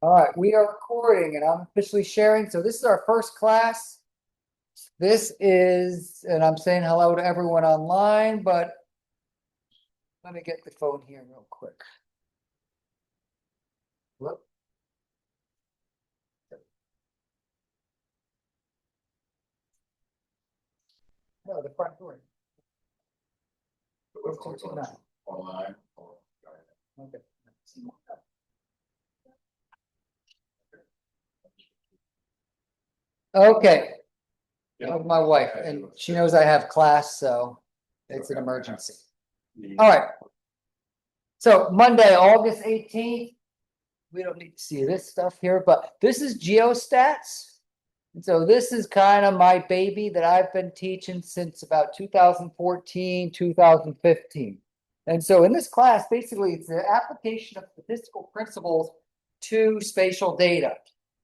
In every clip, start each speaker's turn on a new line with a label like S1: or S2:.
S1: All right, we are recording and I'm officially sharing. So this is our first class. This is, and I'm saying hello to everyone online, but let me get the phone here real quick. Whoop. No, the front door. What's 229?
S2: Online.
S1: Okay. Okay. That was my wife, and she knows I have class, so it's an emergency. All right. So Monday, August 18th. We don't need to see this stuff here, but this is Geostats. And so this is kind of my baby that I've been teaching since about 2014, 2015. And so in this class, basically, it's the application of statistical principles to spatial data.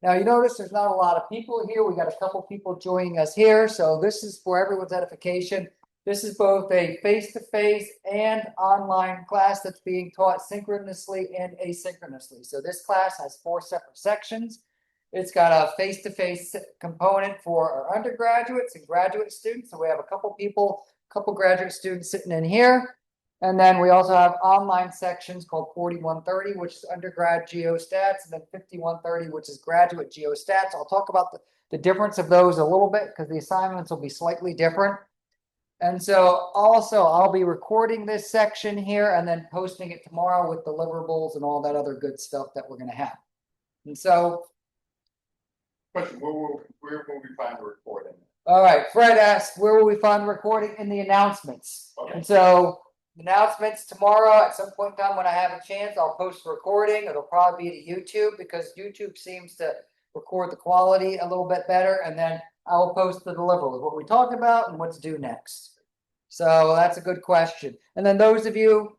S1: Now, you notice there's not a lot of people here. We got a couple people joining us here. So this is for everyone's edification. This is both a face-to-face and online class that's being taught synchronously and asynchronously. So this class has 4 separate sections. It's got a face-to-face component for our undergraduates and graduate students. So we have a couple graduate students sitting in here. And then we also have online sections called 4130, which is undergrad geostats, and then 5130, which is graduate geostats. I'll talk about the difference of those a little bit because the assignments will be slightly different. And so also I'll be recording this section here and then posting it tomorrow with deliverables and all that other good stuff that we're going to have. And so.
S2: Question, where will we find the recording?
S1: All right, Fred asked, where will we find the recording? In the announcements.
S2: Okay.
S1: And so announcements tomorrow at some point in time when I have a chance, I'll post a recording. It'll probably be to YouTube because YouTube seems to record the quality a little bit better. And then I'll post the deliverables, what we talked about and what to do next. So that's a good question. And then those of you,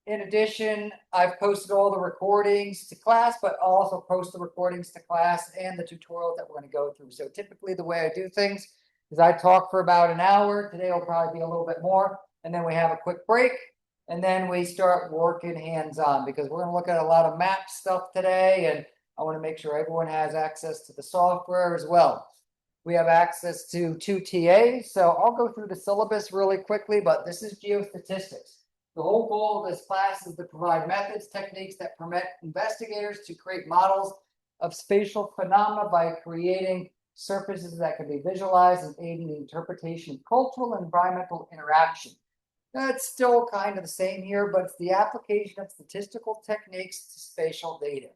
S1: in addition, I've posted all the recordings to class, but I'll also post the recordings to class and the tutorials that we're going to go through. So typically the way I do things is I talk for about an hour. Today will probably be a little bit more. And then we have a quick break. And then we start working hands-on because we're going to look at a lot of map stuff today. And I want to make sure everyone has access to the software as well. We have access to 2 TAs. So I'll go through the syllabus really quickly, but this is geostatistics. The whole goal of this class is to provide methods, techniques that permit investigators to create models of spatial phenomena by creating surfaces that can be visualized and aid in the interpretation of cultural and environmental interaction. That's still kind of the same here, but it's the application of statistical techniques to spatial data.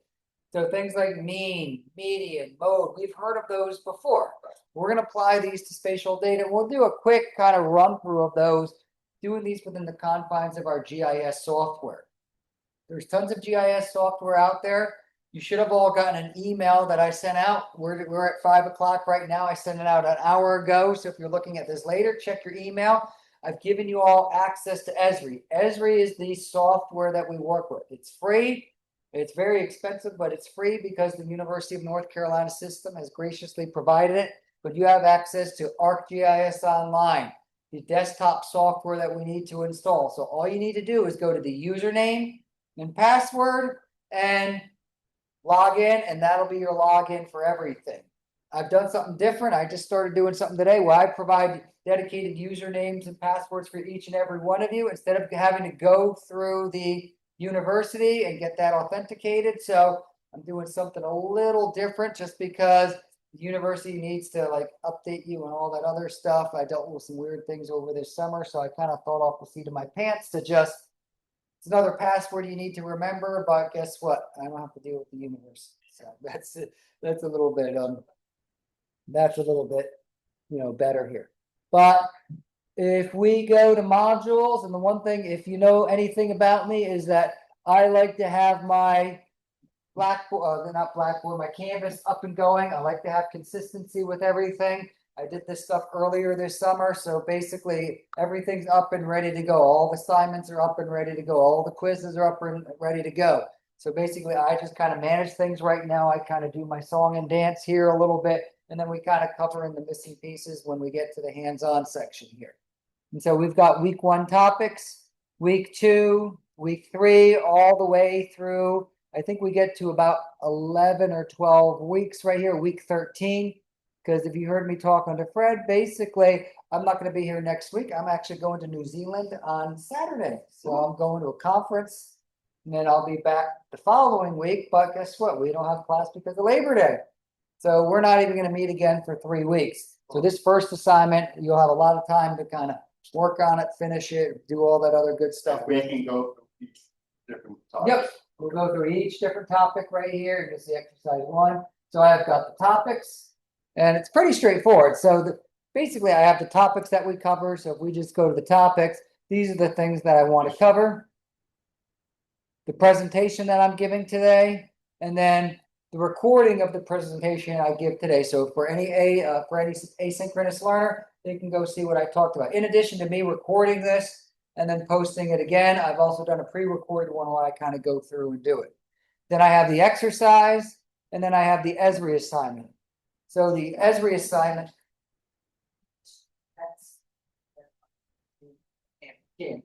S1: So things like mean, median, mode, we've heard of those before. We're going to apply these to spatial data. We'll do a quick kind of run through of those, doing these within the confines of our GIS software. There's tons of GIS software out there. You should have all gotten an email that I sent out. We're at 5 o'clock right now. I sent it out an hour ago. So if you're looking at this later, check your email. I've given you all access to Esri. Esri is the software that we work with. It's free. It's very expensive, but it's free because the University of North Carolina system has graciously provided it. But you have access to ArcGIS Online, the desktop software that we need to install. So all you need to do is go to the username and password and log in, and that'll be your login for everything. I've done something different. I just started doing something today where I provide dedicated usernames and passwords for each and every one of you instead of having to go through the university and get that authenticated. So I'm doing something a little different just because the university needs to like update you and all that other stuff. I dealt with some weird things over this summer, so I kind of thought off the seat of my pants to just, it's another password you need to remember, but guess what? I don't have to deal with the university. So that's it. That's a little bit better here. But if we go to modules, and the one thing, if you know anything about me, is that I like to have my Blackboard, not Blackboard, my Canvas up and going. I like to have consistency with everything. I did this stuff earlier this summer. So basically everything's up and ready to go. All the assignments are up and ready to go. All the quizzes are up and ready to go. So basically I just kind of manage things right now. I kind of do my song and dance here a little bit. And then we kind of cover in the missing pieces when we get to the hands-on section here. And so we've got week 1 topics, week 2, week 3, all the way through I think we get to about 11 or 12 weeks right here, week 13. Because if you heard me talking to Fred, basically, I'm not going to be here next week. I'm actually going to New Zealand on Saturday. So I'm going to a conference and then I'll be back the following week. But guess what? We don't have class because of Labor Day. So we're not even going to meet again for 3 weeks. So this first assignment, you'll have a lot of time to kind of work on it, finish it, do all that other good stuff.
S2: We can go through each different topic.
S1: Yep, we'll go through each different topic right here. You'll see exercise 1. So I've got the topics. And it's pretty straightforward. So basically, I have the topics that we cover. So if we just go to the topics, these are the things that I want to cover. The presentation that I'm giving today, and then the recording of the presentation I give today. So for any asynchronous learner, they can go see what I talked about. In addition to me recording this and then posting it again, I've also done a pre-recorded one where I kind of go through and do it. Then I have the exercise, and then I have the Esri assignment. So the Esri assignment, that's games.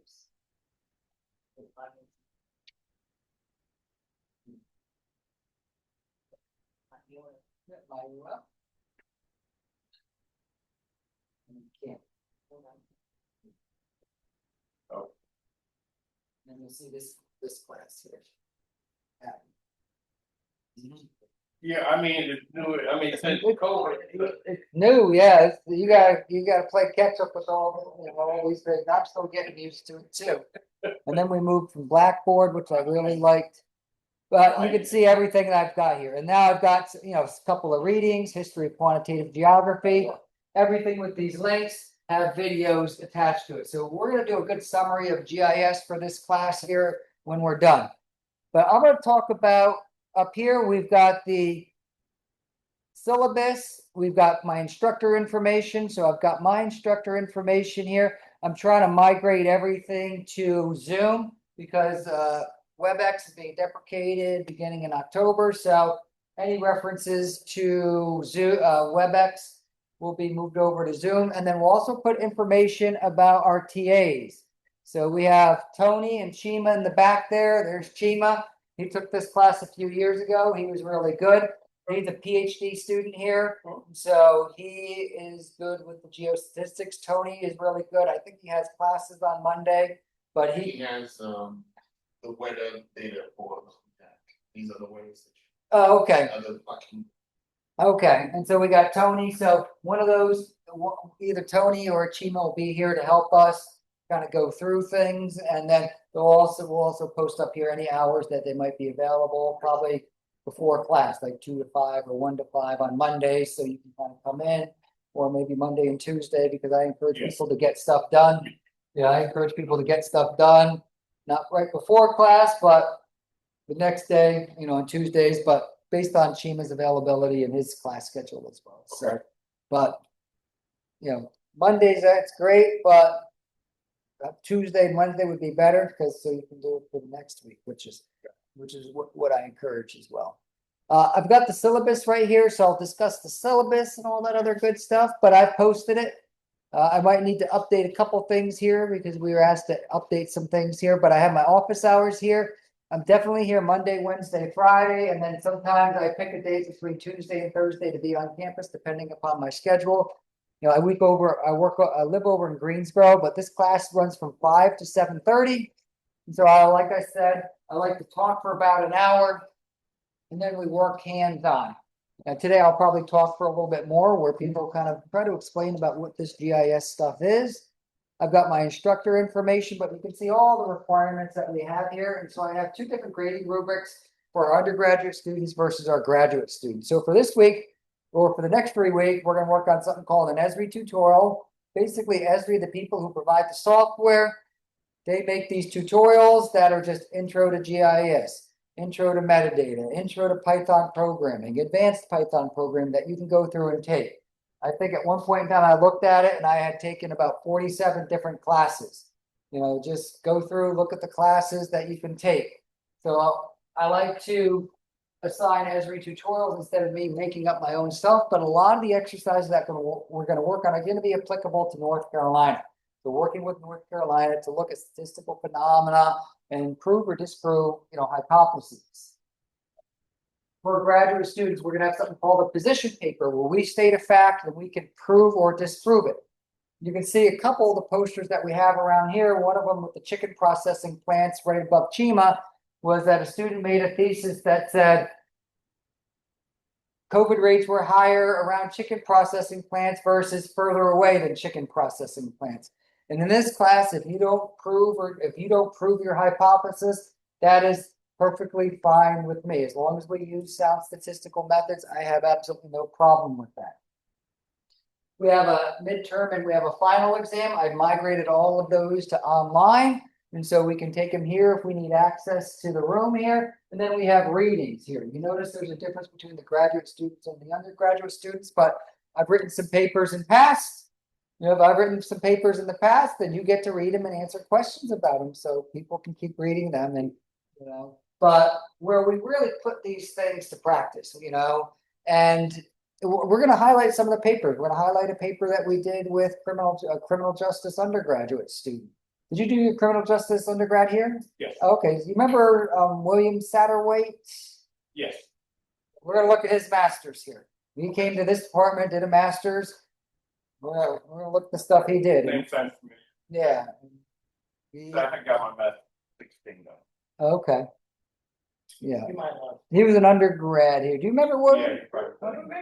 S2: Oh.
S1: And you'll see this class here.
S2: Yeah, I mean, it's new, I mean, since COVID.
S1: It's new, yeah. You gotta play catch up with all these things. I'm still getting used to it too. And then we moved from Blackboard, which I really liked. But you can see everything that I've got here. And now I've got, a couple of readings, history of quantitative geography, everything with these links have videos attached to it. So we're going to do a good summary of GIS for this class here when we're done. But I'm going to talk about up here, we've got the syllabus. We've got my instructor information. So I've got my instructor information here. I'm trying to migrate everything to Zoom because WebEx is being deprecated beginning in October. So any references to Zoom, WebEx will be moved over to Zoom. And then we'll also put information about our TAs. So we have Tony and Chima in the back there. There's Chima. He took this class a few years ago. He was really good. He's a PhD student here. So he is good with the geostatistics. Tony is really good. I think he has classes on Monday, but
S3: He has the weather data for that. These are the ways that
S1: oh, okay.
S3: other fucking
S1: Okay, and so we got Tony. So one of those, either Tony or Chima will be here to help us kind of go through things, and then we'll also post up here any hours that they might be available, probably before class, like 2 to 5 or 1 to 5 on Mondays, so you can kind of come in, or maybe Monday and Tuesday, because I encourage people to get stuff done. Yeah, I encourage people to get stuff done, not right before class, but the next day, on Tuesdays, but based on Chima's availability and his class schedule as well. So, but, Mondays, that's great, but Tuesday and Wednesday would be better because so you can do it for the next week, which is what I encourage as well. I've got the syllabus right here, so I'll discuss the syllabus and all that other good stuff, but I've posted it. I might need to update a couple things here because we were asked to update some things here, but I have my office hours here. I'm definitely here Monday, Wednesday, Friday, and then sometimes I pick a date between Tuesday and Thursday to be on campus, depending upon my schedule. I live over in Greensboro, but this class runs from 5 to 7:30. And so like I said, I like to talk for about an hour and then we work hands-on. Now today I'll probably talk for a little bit more where people kind of try to explain about what this GIS stuff is. I've got my instructor information, but you can see all the requirements that we have here. And so I have 2 different grading rubrics for our undergraduate students versus our graduate students. So for this week, or for the next 3 weeks, we're going to work on something called an Esri tutorial. Basically, Esri, the people who provide the software, they make these tutorials that are just intro to GIS, intro to metadata, intro to Python programming, advanced Python programming that you can go through and take. I think at one point in time, I looked at it and I had taken about 47 different classes. Just go through, look at the classes that you can take. So I like to assign Esri tutorials instead of me making up my own stuff, but a lot of the exercises that we're going to work on are going to be applicable to North Carolina. So working with North Carolina to look at statistical phenomena and prove or disprove, hypotheses. for graduate students, we're gonna have something called a position paper where we state a fact and we can prove or disprove it. You can see a couple of the posters that we have around here. One of them with the chicken processing plants right above Chima was that a student made a thesis that said COVID rates were higher around chicken processing plants versus further away than chicken processing plants. And in this class, if you don't prove your hypothesis, that is perfectly fine with me. As long as we use sound statistical methods, I have absolutely no problem with that. We have a midterm and we have a final exam. I've migrated all of those to online. And so we can take them here if we need access to the room here. And then we have readings here. You notice there's a difference between the graduate students and the undergraduate students, but I've written some papers in past. You know, if I've written some papers in the past, then you get to read them and answer questions about them. So people can keep reading them and, you know, but where we really put these things to practice, you know, and we're going to highlight some of the papers. We're going to highlight a paper that we did with criminal justice undergraduate student. Did you do your criminal justice undergrad here?
S3: Yes.
S1: Okay. You remember William Satterwhite?
S3: Yes.
S1: We're going to look at his master's here. He came to this department, did a master's. We're gonna look at the stuff he did.
S3: Same sense to me.
S1: Yeah.
S3: So I got my math 16 though.
S1: Okay. Yeah.
S3: You might want.
S1: He was an undergrad here. Do you remember what?
S3: Yeah, you probably.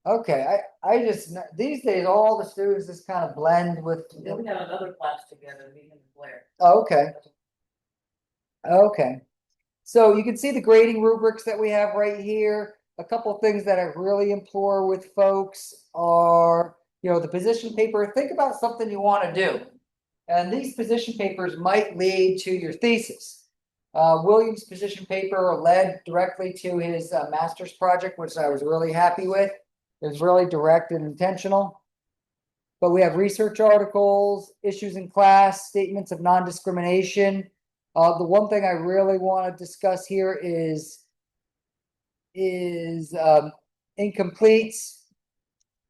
S1: Okay. I just these days all the students just kind of blend with.
S4: Then we have another class together, me and Blair.
S1: Oh, okay. Okay. So you can see the grading rubrics that we have right here. A couple of things that I really implore with folks are, you know, the position paper. Think about something you want to do. And these position papers might lead to your thesis. William's position paper led directly to his master's project, which I was really happy with. It was really direct and intentional. But we have research articles, issues in class, statements of non-discrimination. The one thing I really want to discuss here is incompletes.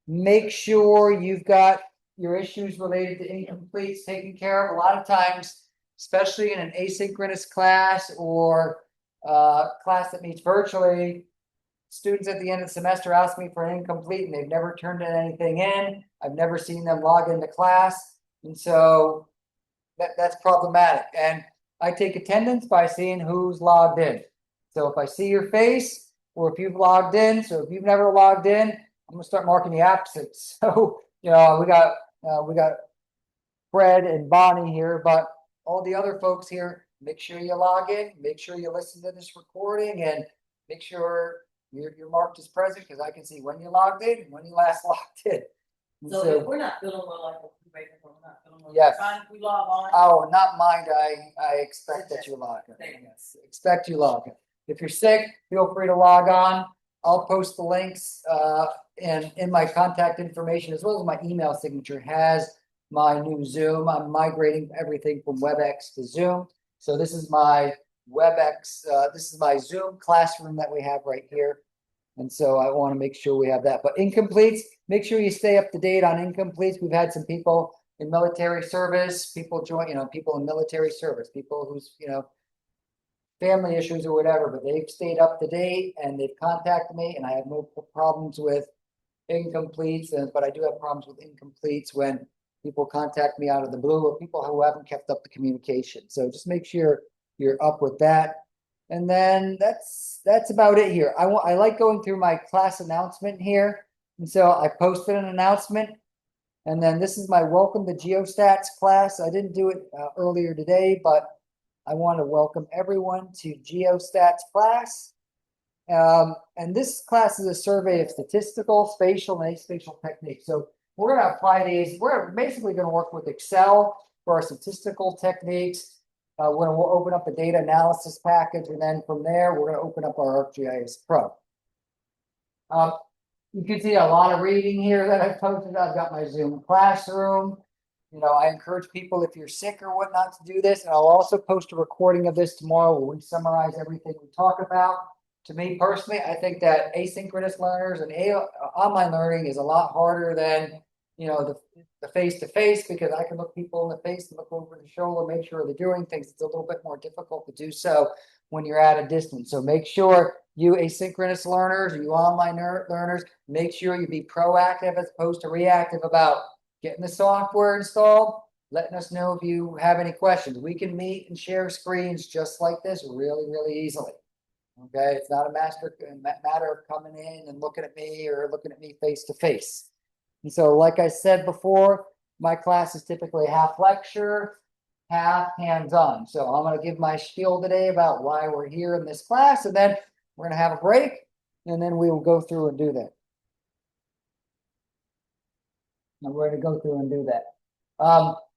S1: Make sure you've got your issues related to incompletes taken care of. A lot of times, especially in an asynchronous class or class that meets virtually, students at the end of the semester ask me for an incomplete and they've never turned anything in. I've never seen them log into class. And so that's problematic. And I take attendance by seeing who's logged in. So if I see your face, or if you've logged in, so if you've never logged in, I'm gonna start marking you absent. So, you know, we got Fred and Bonnie here, but all the other folks here, make sure you log in, make sure you listen to this recording, and make sure you're marked as present, because I can see when you logged in and when you last logged in. And
S4: So if we're not feeling well, like we're not feeling well.
S1: Yes.
S4: Fine, we log on.
S1: Oh, not mind. I expect that you log in. Yes, expect you log in. If you're sick, feel free to log on. I'll post the links and in my contact information, as well as my email signature has my new Zoom. I'm migrating everything from WebEx to Zoom. So this is my WebEx, this is my Zoom classroom that we have right here. And so I want to make sure we have that. But incompletes, make sure you stay up to date on incompletes. We've had some people in military service, people in military service, people who's, family issues or whatever, but they've stayed up to date and they've contacted me, and I have no problems with incompletes, but I do have problems with incompletes when people contact me out of the blue, or people who haven't kept up the communication. So just make sure you're up with that. And then that's about it here. I like going through my class announcement here. And so I posted an announcement, and then this is my welcome to Geostats class. I didn't do it earlier today, but I want to welcome everyone to Geostats class. And this class is a survey of statistical, spatial, and aspatial techniques. So we're going to apply these. We're basically going to work with Excel for our statistical techniques. We'll open up a data analysis package, and then from there, we're going to open up our ArcGIS Pro. You can see a lot of reading here that I've posted. I've got my Zoom classroom. I encourage people, if you're sick or whatnot, to do this. And I'll also post a recording of this tomorrow where we summarize everything we talk about. To me personally, I think that asynchronous learners and online learning is a lot harder than, the face-to-face, because I can look people in the face and look over the shoulder, make sure they're doing things. It's a little bit more difficult to do so when you're at a distance. So make sure you asynchronous learners, or you online learners, make sure you be proactive as opposed to reactive about getting the software installed, letting us know if you have any questions. We can meet and share screens just like this really, really easily. Okay, it's not a matter of coming in and looking at me or looking at me face to face. And so, like I said before, my class is typically half lecture, half hands-on. So I'm going to give my spiel today about why we're here in this class, and then we're going to have a break, and then we will go through and do that. And we're going to go through and do that.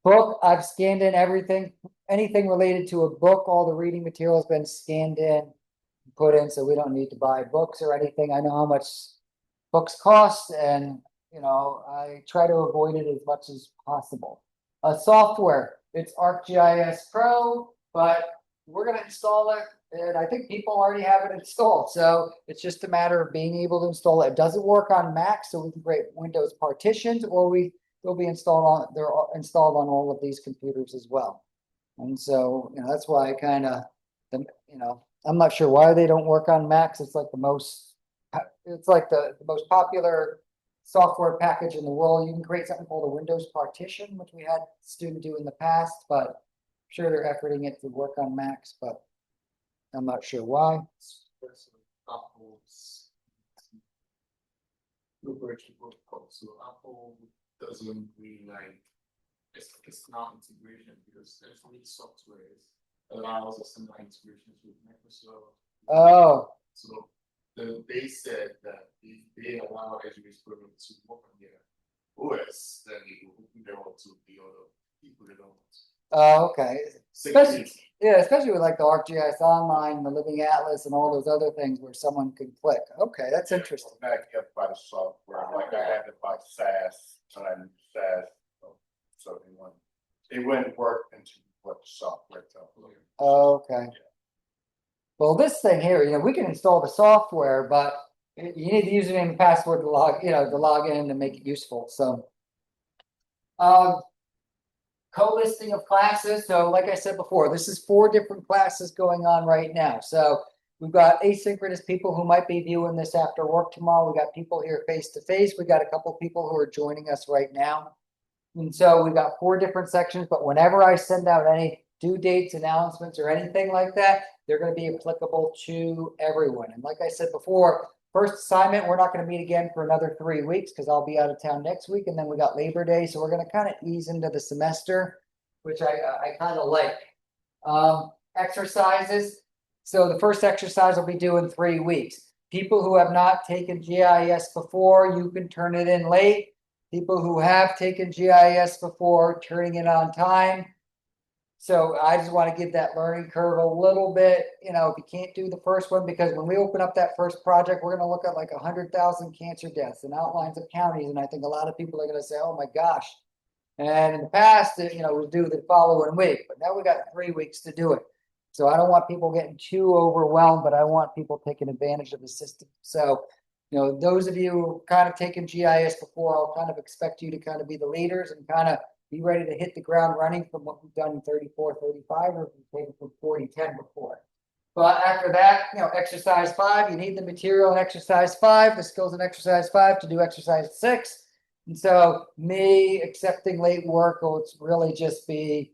S1: Book, I've scanned in everything, anything related to a book, all the reading material has been scanned in, put in, so we don't need to buy books or anything. I know how much books cost, and I try to avoid it as much as possible. Software, it's ArcGIS Pro, but we're going to install it, and I think people already have it installed. So it's just a matter of being able to install it. It doesn't work on Mac, so we can create Windows partitions, or they'll be installed on, they're installed on all of these computers as well. And so, that's why I kind of, I'm not sure why they don't work on Macs. It's like the most popular software package in the world. You can create something called a Windows partition, which we had a student do in the past, but I'm sure they're efforting it to work on Macs, but I'm not sure why.
S3: Apple's virtual protocol. So Apple doesn't really like it's not integration because there's only software allows us some integrations with Microsoft.
S1: Oh,
S3: So they said that if they allow Azure program to work on their OS, then it will open their door to the other people that don't.
S1: okay.
S3: Security.
S1: Especially with like the ArcGIS Online, the Living Atlas, and all those other things where someone can click. Okay, that's interesting.
S2: Back up by the software, like I had to buy SAS, and SAS, so they wouldn't work into what the software tells you.
S1: Okay. Well, this thing here, we can install the software, but you need the username and password to log in and make it useful. So, co-listing of classes. So, like I said before, this is 4 different classes going on right now. So we've got asynchronous people who might be viewing this after work tomorrow. We got people here face to face. We got a couple people who are joining us right now. And so we've got 4 different sections, but whenever I send out any due dates, announcements, or anything like that, they're going to be applicable to everyone. And like I said before, first assignment, we're not going to meet again for another 3 weeks because I'll be out of town next week. And then we got Labor Day. So we're going to kind of ease into the semester, which I kind of like. Exercises. So the first exercise will be due in 3 weeks. People who have not taken GIS before, you can turn it in late. People who have taken GIS before, turning it on time. So I just want to give that learning curve a little bit, if you can't do the first one, because when we open up that first project, we're going to look at like 100,000 cancer deaths and outlines of counties. And I think a lot of people are going to say, oh my gosh. And in the past, we do the following week, but now we got 3 weeks to do it. So I don't want people getting too overwhelmed, but I want people taking advantage of the system. So, those of you who kind of taken GIS before, I'll kind of expect you to kind of be the leaders and kind of be ready to hit the ground running from what we've done in 34, 35, or if you've taken from 40, 10 before. But after that, exercise 5, you need the material in exercise 5, the skills in exercise 5 to do exercise 6. And so me accepting late work will really just be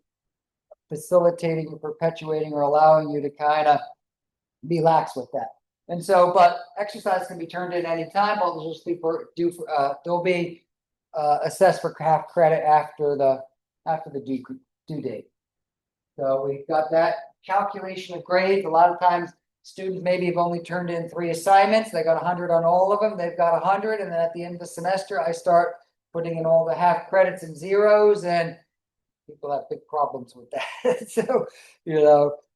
S1: facilitating or perpetuating or allowing you to kind of be lax with that. And so, but exercise can be turned in any time. They'll just be they'll be assessed for half credit after the due date. So we've got that calculation of grades. A lot of times students maybe have only turned in 3 assignments. They got 100 on all of them. They've got 100. And then at the end of the semester, I start putting in all the half credits and zeros, and people have big problems with that. So,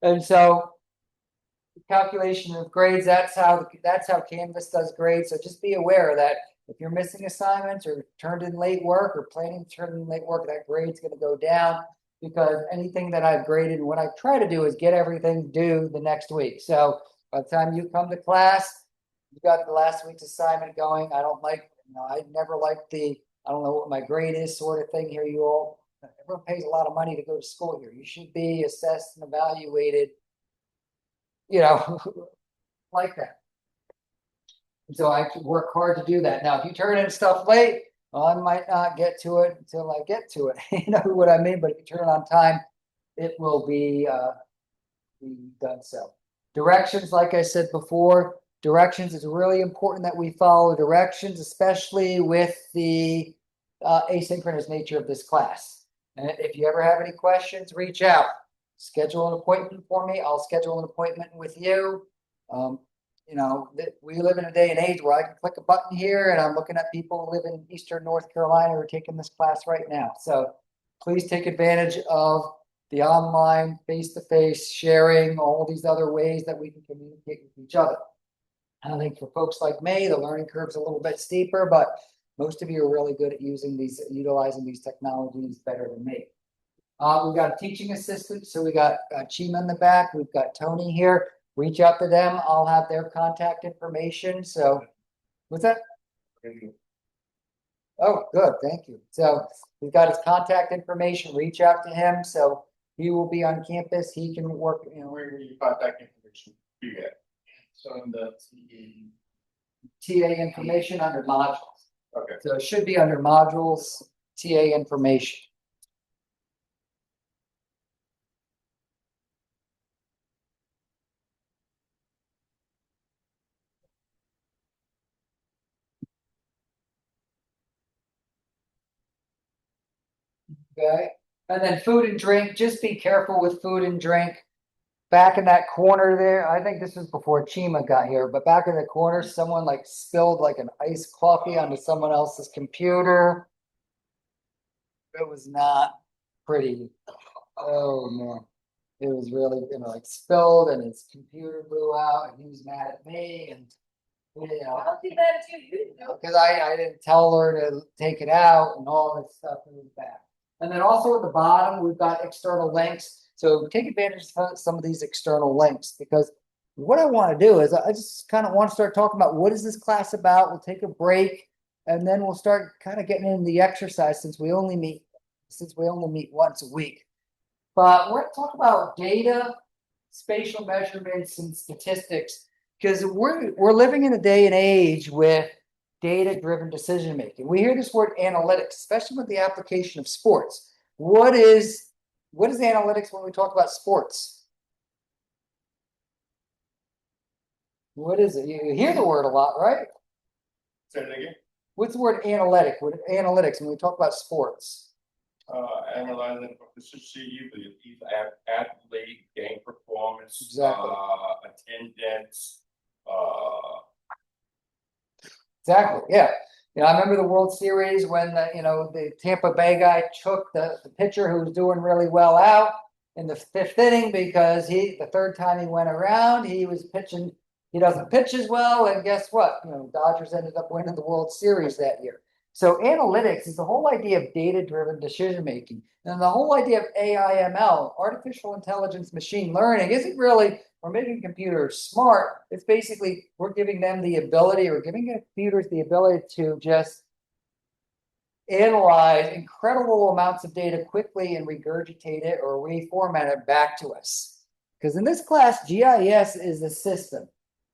S1: and so calculation of grades, that's how Canvas does grades. So just be aware that if you're missing assignments or turned in late work or planning to turn in late work, that grade's going to go down, because anything that I've graded, and what I try to do is get everything due the next week. So by the time you come to class, you got the last week's assignment going. I don't like, I never liked the, I don't know what my grade is sort of thing here. Everyone pays a lot of money to go to school here. You should be assessed and evaluated, like that. And so I work hard to do that. Now, if you turn in stuff late, well, I might not get to it until I get to it. You know what I mean? But if you turn it on time, it will be done so. Directions, like I said before, directions is really important that we follow directions, especially with the asynchronous nature of this class. And if you ever have any questions, reach out. Schedule an appointment for me. I'll schedule an appointment with you. You know, we live in a day and age where I can click a button here and I'm looking at people who live in Eastern North Carolina who are taking this class right now. So please take advantage of the online, face-to-face sharing, all these other ways that we can communicate with each other. I think for folks like me, the learning curve's a little bit steeper, but most of you are really good at utilizing these technologies better than me. We've got a teaching assistant, so we got Chima in the back. We've got Tony here. Reach out to them. I'll have their contact information. So, what's that? Oh, good. Thank you. So we've got his contact information. Reach out to him. So he will be on campus. He can work. You know,
S2: Where you contact information be at?
S3: So in the
S1: TA information under modules.
S2: Okay.
S1: So it should be under modules, TA information. Okay. And then food and drink, just be careful with food and drink. Back in that corner there, I think this was before Chima got here, but back in the corner, someone like spilled like an iced coffee onto someone else's computer. It was not pretty. Oh man. It was really, you know, like spilled and his computer blew out and he was mad at me and you know,
S4: I'll do that too, you didn't know.
S1: because I didn't tell her to take it out and all this stuff. It was bad. And then also at the bottom, we've got external links. So take advantage of some of these external links because what I want to do is I just kind of want to start talking about what is this class about. We'll take a break and then we'll start kind of getting into the exercise since we only meet once a week. But we're going to talk about data, spatial measurements, and statistics because we're living in a day and age with data-driven decision making. We hear this word analytics, especially with the application of sports. What is analytics when we talk about sports? What is it? You hear the word a lot, right?
S2: Say it again.
S1: What's the word analytics when we talk about sports?
S2: Analyzing proficiency, the athlete, game performance,
S1: Exactly.
S2: Attendance,
S1: Exactly. Yeah. You know, I remember the World Series when the Tampa Bay guy took the pitcher who was doing really well out in the fifth inning because the third time he went around, he was pitching. He doesn't pitch as well, and guess what? You know, Dodgers ended up winning the World Series that year. So analytics is the whole idea of data-driven decision making, and the whole idea of AI/ML, artificial intelligence, machine learning, isn't really we're making computers smart. It's basically we're giving them the ability, or giving computers the ability to just analyze incredible amounts of data quickly and regurgitate it or reformat it back to us. Because in this class, GIS is a system.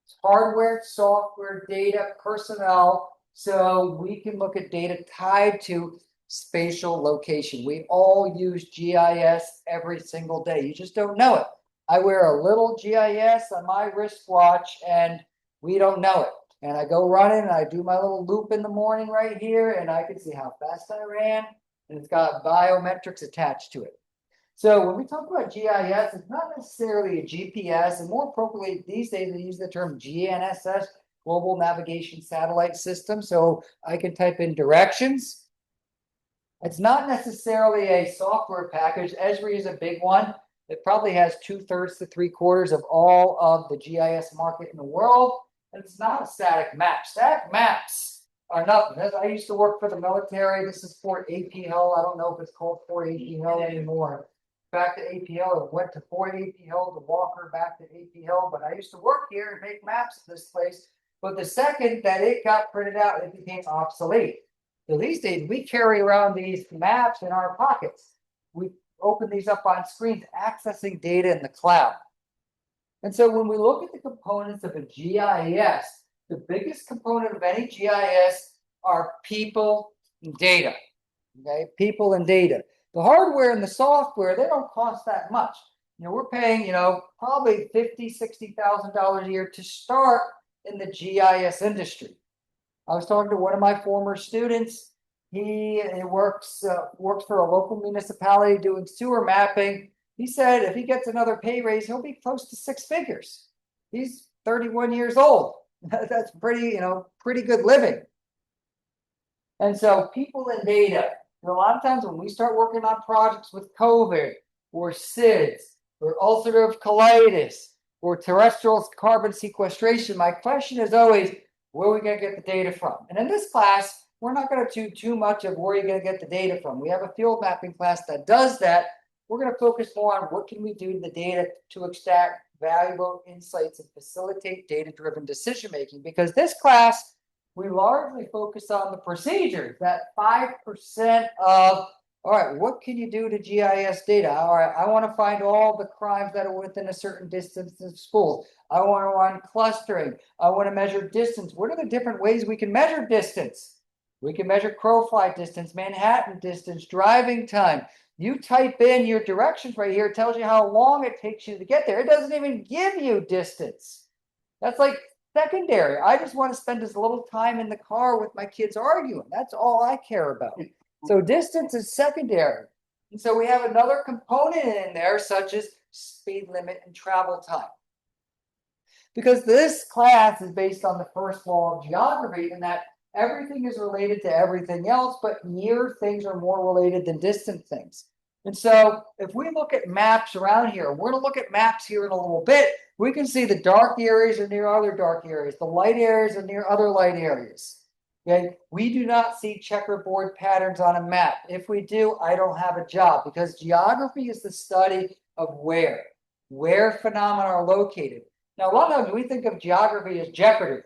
S1: It's hardware, software, data, personnel. So we can look at data tied to spatial location. We all use GIS every single day. You just don't know it. I wear a little GIS on my wristwatch and we don't know it. And I go running and I do my little loop in the morning right here and I can see how fast I ran and it's got biometrics attached to it. So when we talk about GIS, it's not necessarily a GPS, and more appropriately these days they use the term GNSS, Global Navigation Satellite System. So I can type in directions. It's not necessarily a software package. Esri is a big one. It probably has 2/3 to 3/4 of all of the GIS market in the world. And it's not a static map. Static maps are nothing. I used to work for the military. This is Fort AP Hill. I don't know if it's called Fort AP Hill anymore. Back to AP Hill, it went to Fort AP Hill, to Walker, back to AP Hill. But I used to work here and make maps of this place. But the second that it got printed out, it became obsolete. So these days, we carry around these maps in our pockets. We open these up on screens, accessing data in the cloud. And so when we look at the components of a GIS, the biggest component of any GIS are people and data. Okay, people and data. The hardware and the software, they don't cost that much. We're paying, probably $50,000-$60,000 a year to start in the GIS industry. I was talking to one of my former students. He works for a local municipality doing sewer mapping. He said if he gets another pay raise, he'll be close to six figures. He's 31 years old. That's pretty good living. And so people and data. A lot of times when we start working on projects with COVID or SIDS or ulcerative colitis or terrestrial carbon sequestration, my question is always, where are we going to get the data from? And in this class, we're not going to do too much of where you're going to get the data from. We have a field mapping class that does that. We're going to focus more on what can we do to the data to extract valuable insights and facilitate data-driven decision-making. Because this class, we largely focus on the procedures, that 5% of, all right, what can you do to GIS data? All right, I want to find all the crimes that are within a certain distance of schools. I want to run clustering. I want to measure distance. What are the different ways we can measure distance? We can measure crow flight distance, Manhattan distance, driving time. You type in your directions right here, it tells you how long it takes you to get there. It doesn't even give you distance. That's like secondary. I just want to spend as little time in the car with my kids arguing. That's all I care about. So distance is secondary. And so we have another component in there, such as speed limit and travel time. Because this class is based on the first law of geography, in that everything is related to everything else, but near things are more related than distant things. And so if we look at maps around here, we're going to look at maps here in a little bit. We can see the dark areas are near other dark areas. The light areas are near other light areas. Okay, we do not see checkerboard patterns on a map. If we do, I don't have a job, because geography is the study of where phenomena are located. Now, a lot of times we think of geography as Jeopardy,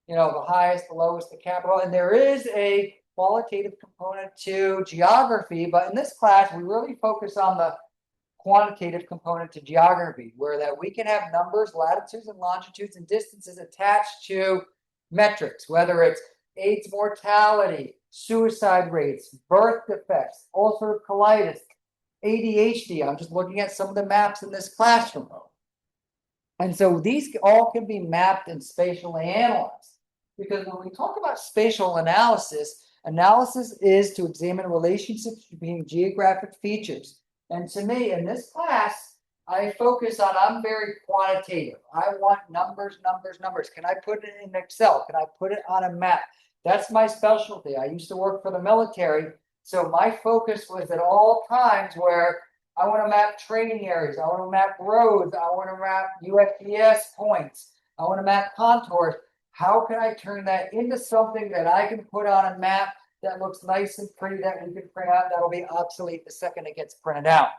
S1: the highest, the lowest, the capital, and there is a qualitative component to geography, but in this class, we really focus on the quantitative component to geography, where that we can have numbers, latitudes and longitudes and distances attached to metrics, whether it's AIDS mortality, suicide rates, birth defects, ulcerative colitis, ADHD. I'm just looking at some of the maps in this classroom. And so these all can be mapped and spatially analyzed. Because when we talk about spatial analysis, analysis is to examine relationships between geographic features. And to me, in this class, I focus on, I'm very quantitative. I want numbers, numbers, numbers. Can I put it in Excel? Can I put it on a map? That's my specialty. I used to work for the military. So my focus was at all times where I want to map training areas. I want to map roads. I want to map USGS points. I want to map contours. How can I turn that into something that I can put on a map that looks nice and pretty that we can print out? That'll be obsolete the second it gets printed out.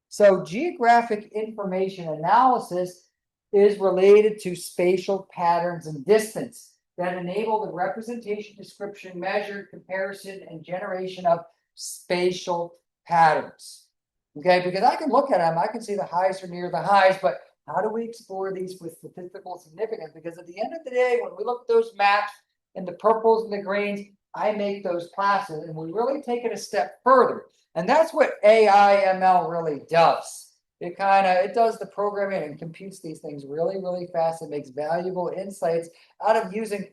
S1: So geographic information analysis is related to spatial patterns and distance that enable the representation, description, measure, comparison, and generation of spatial patterns. Okay, because I can look at them, I can see the highs are near the highs, but how do we explore these with statistical significance? Because at the end of the day, when we look at those maps and the purples and the greens, I make those classes, and we really take it a step further. And that's what AI/ML really does. It does the programming and computes these things really, really fast. It makes valuable insights out of using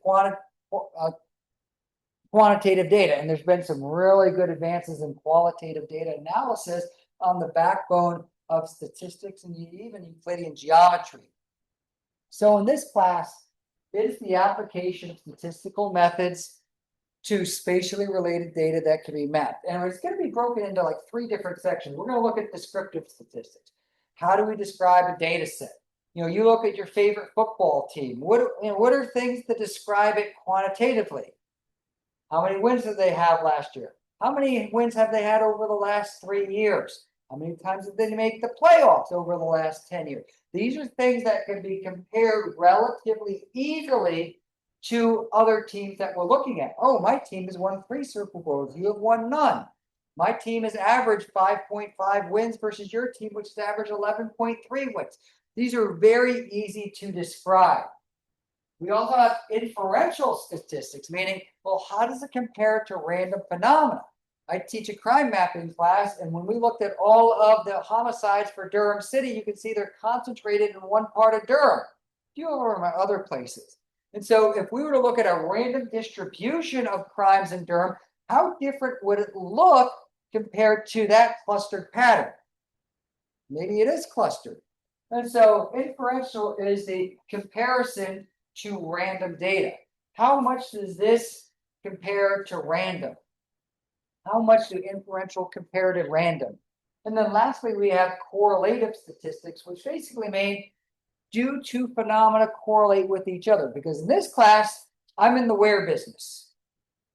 S1: quantitative data. And there's been some really good advances in qualitative data analysis on the backbone of statistics and even Euclidean geometry. So in this class, it is the application of statistical methods to spatially related data that can be mapped. And it's going to be broken into like three different sections. We're going to look at descriptive statistics. How do we describe a data set? You look at your favorite football team. What are things that describe it quantitatively? How many wins did they have last year? How many wins have they had over the last 3 years? How many times did they make the playoffs over the last 10 years? These are things that can be compared relatively easily to other teams that we're looking at. Oh, my team has won 3 Super Bowls. You have won none. My team has averaged 5.5 wins versus your team, which has averaged 11.3 wins. These are very easy to describe. We also have inferential statistics, meaning, well, how does it compare to random phenomena? I teach a crime mapping class, and when we looked at all of the homicides for Durham City, you can see they're concentrated in one part of Durham, few of them are other places. And so if we were to look at a random distribution of crimes in Durham, how different would it look compared to that clustered pattern? Maybe it is clustered. And so inferential is the comparison to random data. How much does this compare to random? How much do inferential compare to random? And then lastly, we have correlative statistics, which basically mean do two phenomena correlate with each other? Because in this class, I'm in the where business.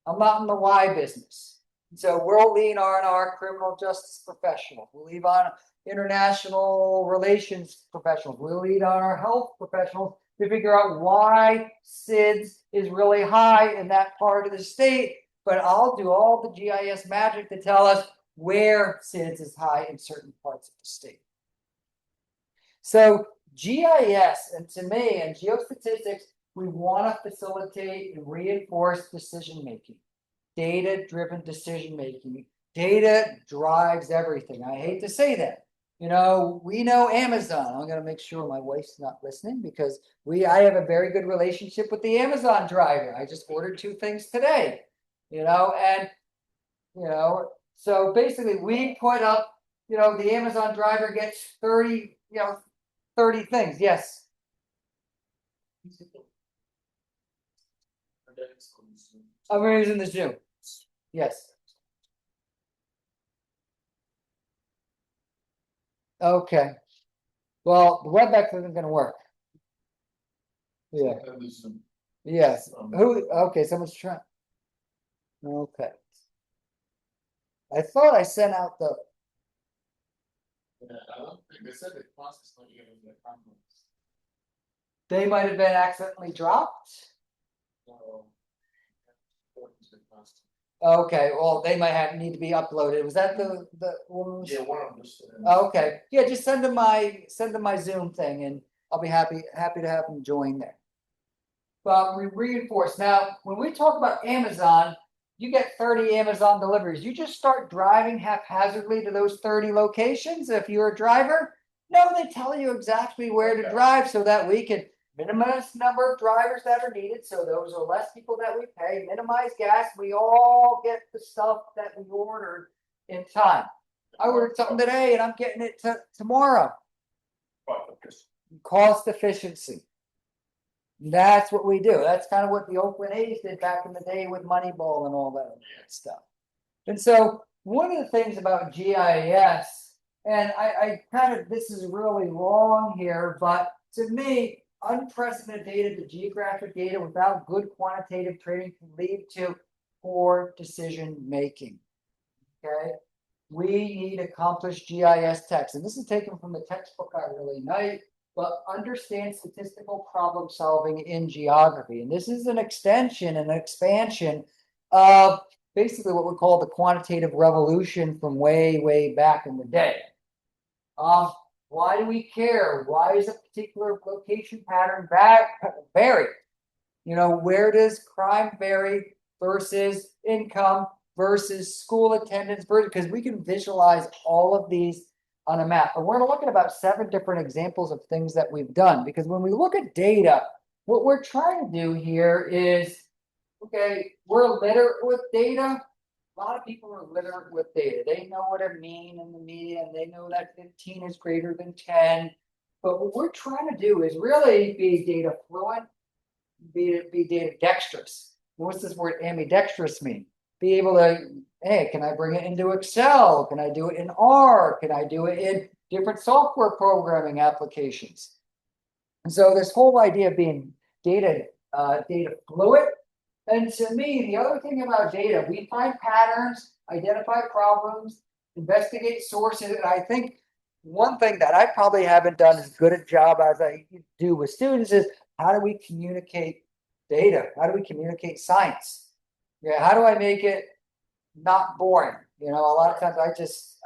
S1: I'm not in the why business. So we'll lean on our criminal justice professionals. We'll lean on international relations professionals. We'll lean on our health professionals to figure out why SIDS is really high in that part of the state. But I'll do all the GIS magic to tell us where SIDS is high in certain parts of the state. So GIS, and to me, and geostatistics, we want to facilitate and reinforce decision making, data-driven decision making. Data drives everything. I hate to say that. You know, we know Amazon. I'm going to make sure my wife's not listening because I have a very good relationship with the Amazon driver. I just ordered 2 things today, you know, and, you know, so basically we put up, you know, the Amazon driver gets 30, 30 things. Yes. I'm using the Zoom. Yes. Okay. Well, the WebEx isn't going to work. Yeah. Yes. Who? Okay. Someone's trying. Okay. I thought I sent out the.
S3: Yeah, I don't think they said the class is not even the conference.
S1: They might have been accidentally dropped.
S3: So, according to the class.
S1: Okay. Well, they might need to be uploaded. Was that the one?
S2: Yeah, one of them.
S1: Okay. Yeah. Just send them my Zoom thing, and I'll be happy to have them join there. But we reinforce now when we talk about Amazon. You get 30 Amazon deliveries. You just start driving haphazardly to those 30 locations. If you're a driver, no, they tell you exactly where to drive so that we can minimize the number of drivers that are needed. So those are less people that we pay, minimize gas. We all get the stuff that we ordered in time. I ordered something today and I'm getting it tomorrow. Cost efficiency. That's what we do. That's kind of what the Oakland A's did back in the day with Moneyball and all that stuff. And so one of the things about GIS, and I kind of, this is really long here, but to me, unprecedented data to geographic data without good quantitative training can lead to poor decision making. Okay. We need accomplished GIS text. And this is taken from the textbook I really like. But understand statistical problem solving in geography. And this is an extension and an expansion of basically what we call the quantitative revolution from way, way back in the day. Why do we care? Why is a particular location pattern vary? You know, where does crime vary versus income versus school attendance? Because we can visualize all of these on a map. And we're going to look at about 7 different examples of things that we've done. Because when we look at data, what we're trying to do here is, okay, we're literate with data. A lot of people are literate with data. They know what a mean in the median. They know that 15 is greater than 10. But what we're trying to do is really be data fluent, be data dexterous. What's this word ambidextrous mean? Be able to, hey, can I bring it into Excel? Can I do it in R? Can I do it in different software programming applications? And so this whole idea of being data fluid. And to me, the other thing about data, we find patterns, identify problems, investigate sources. And I think one thing that I probably haven't done as good a job as I do with students is how do we communicate data? How do we communicate science? Yeah, how do I make it not boring? You know, a lot of times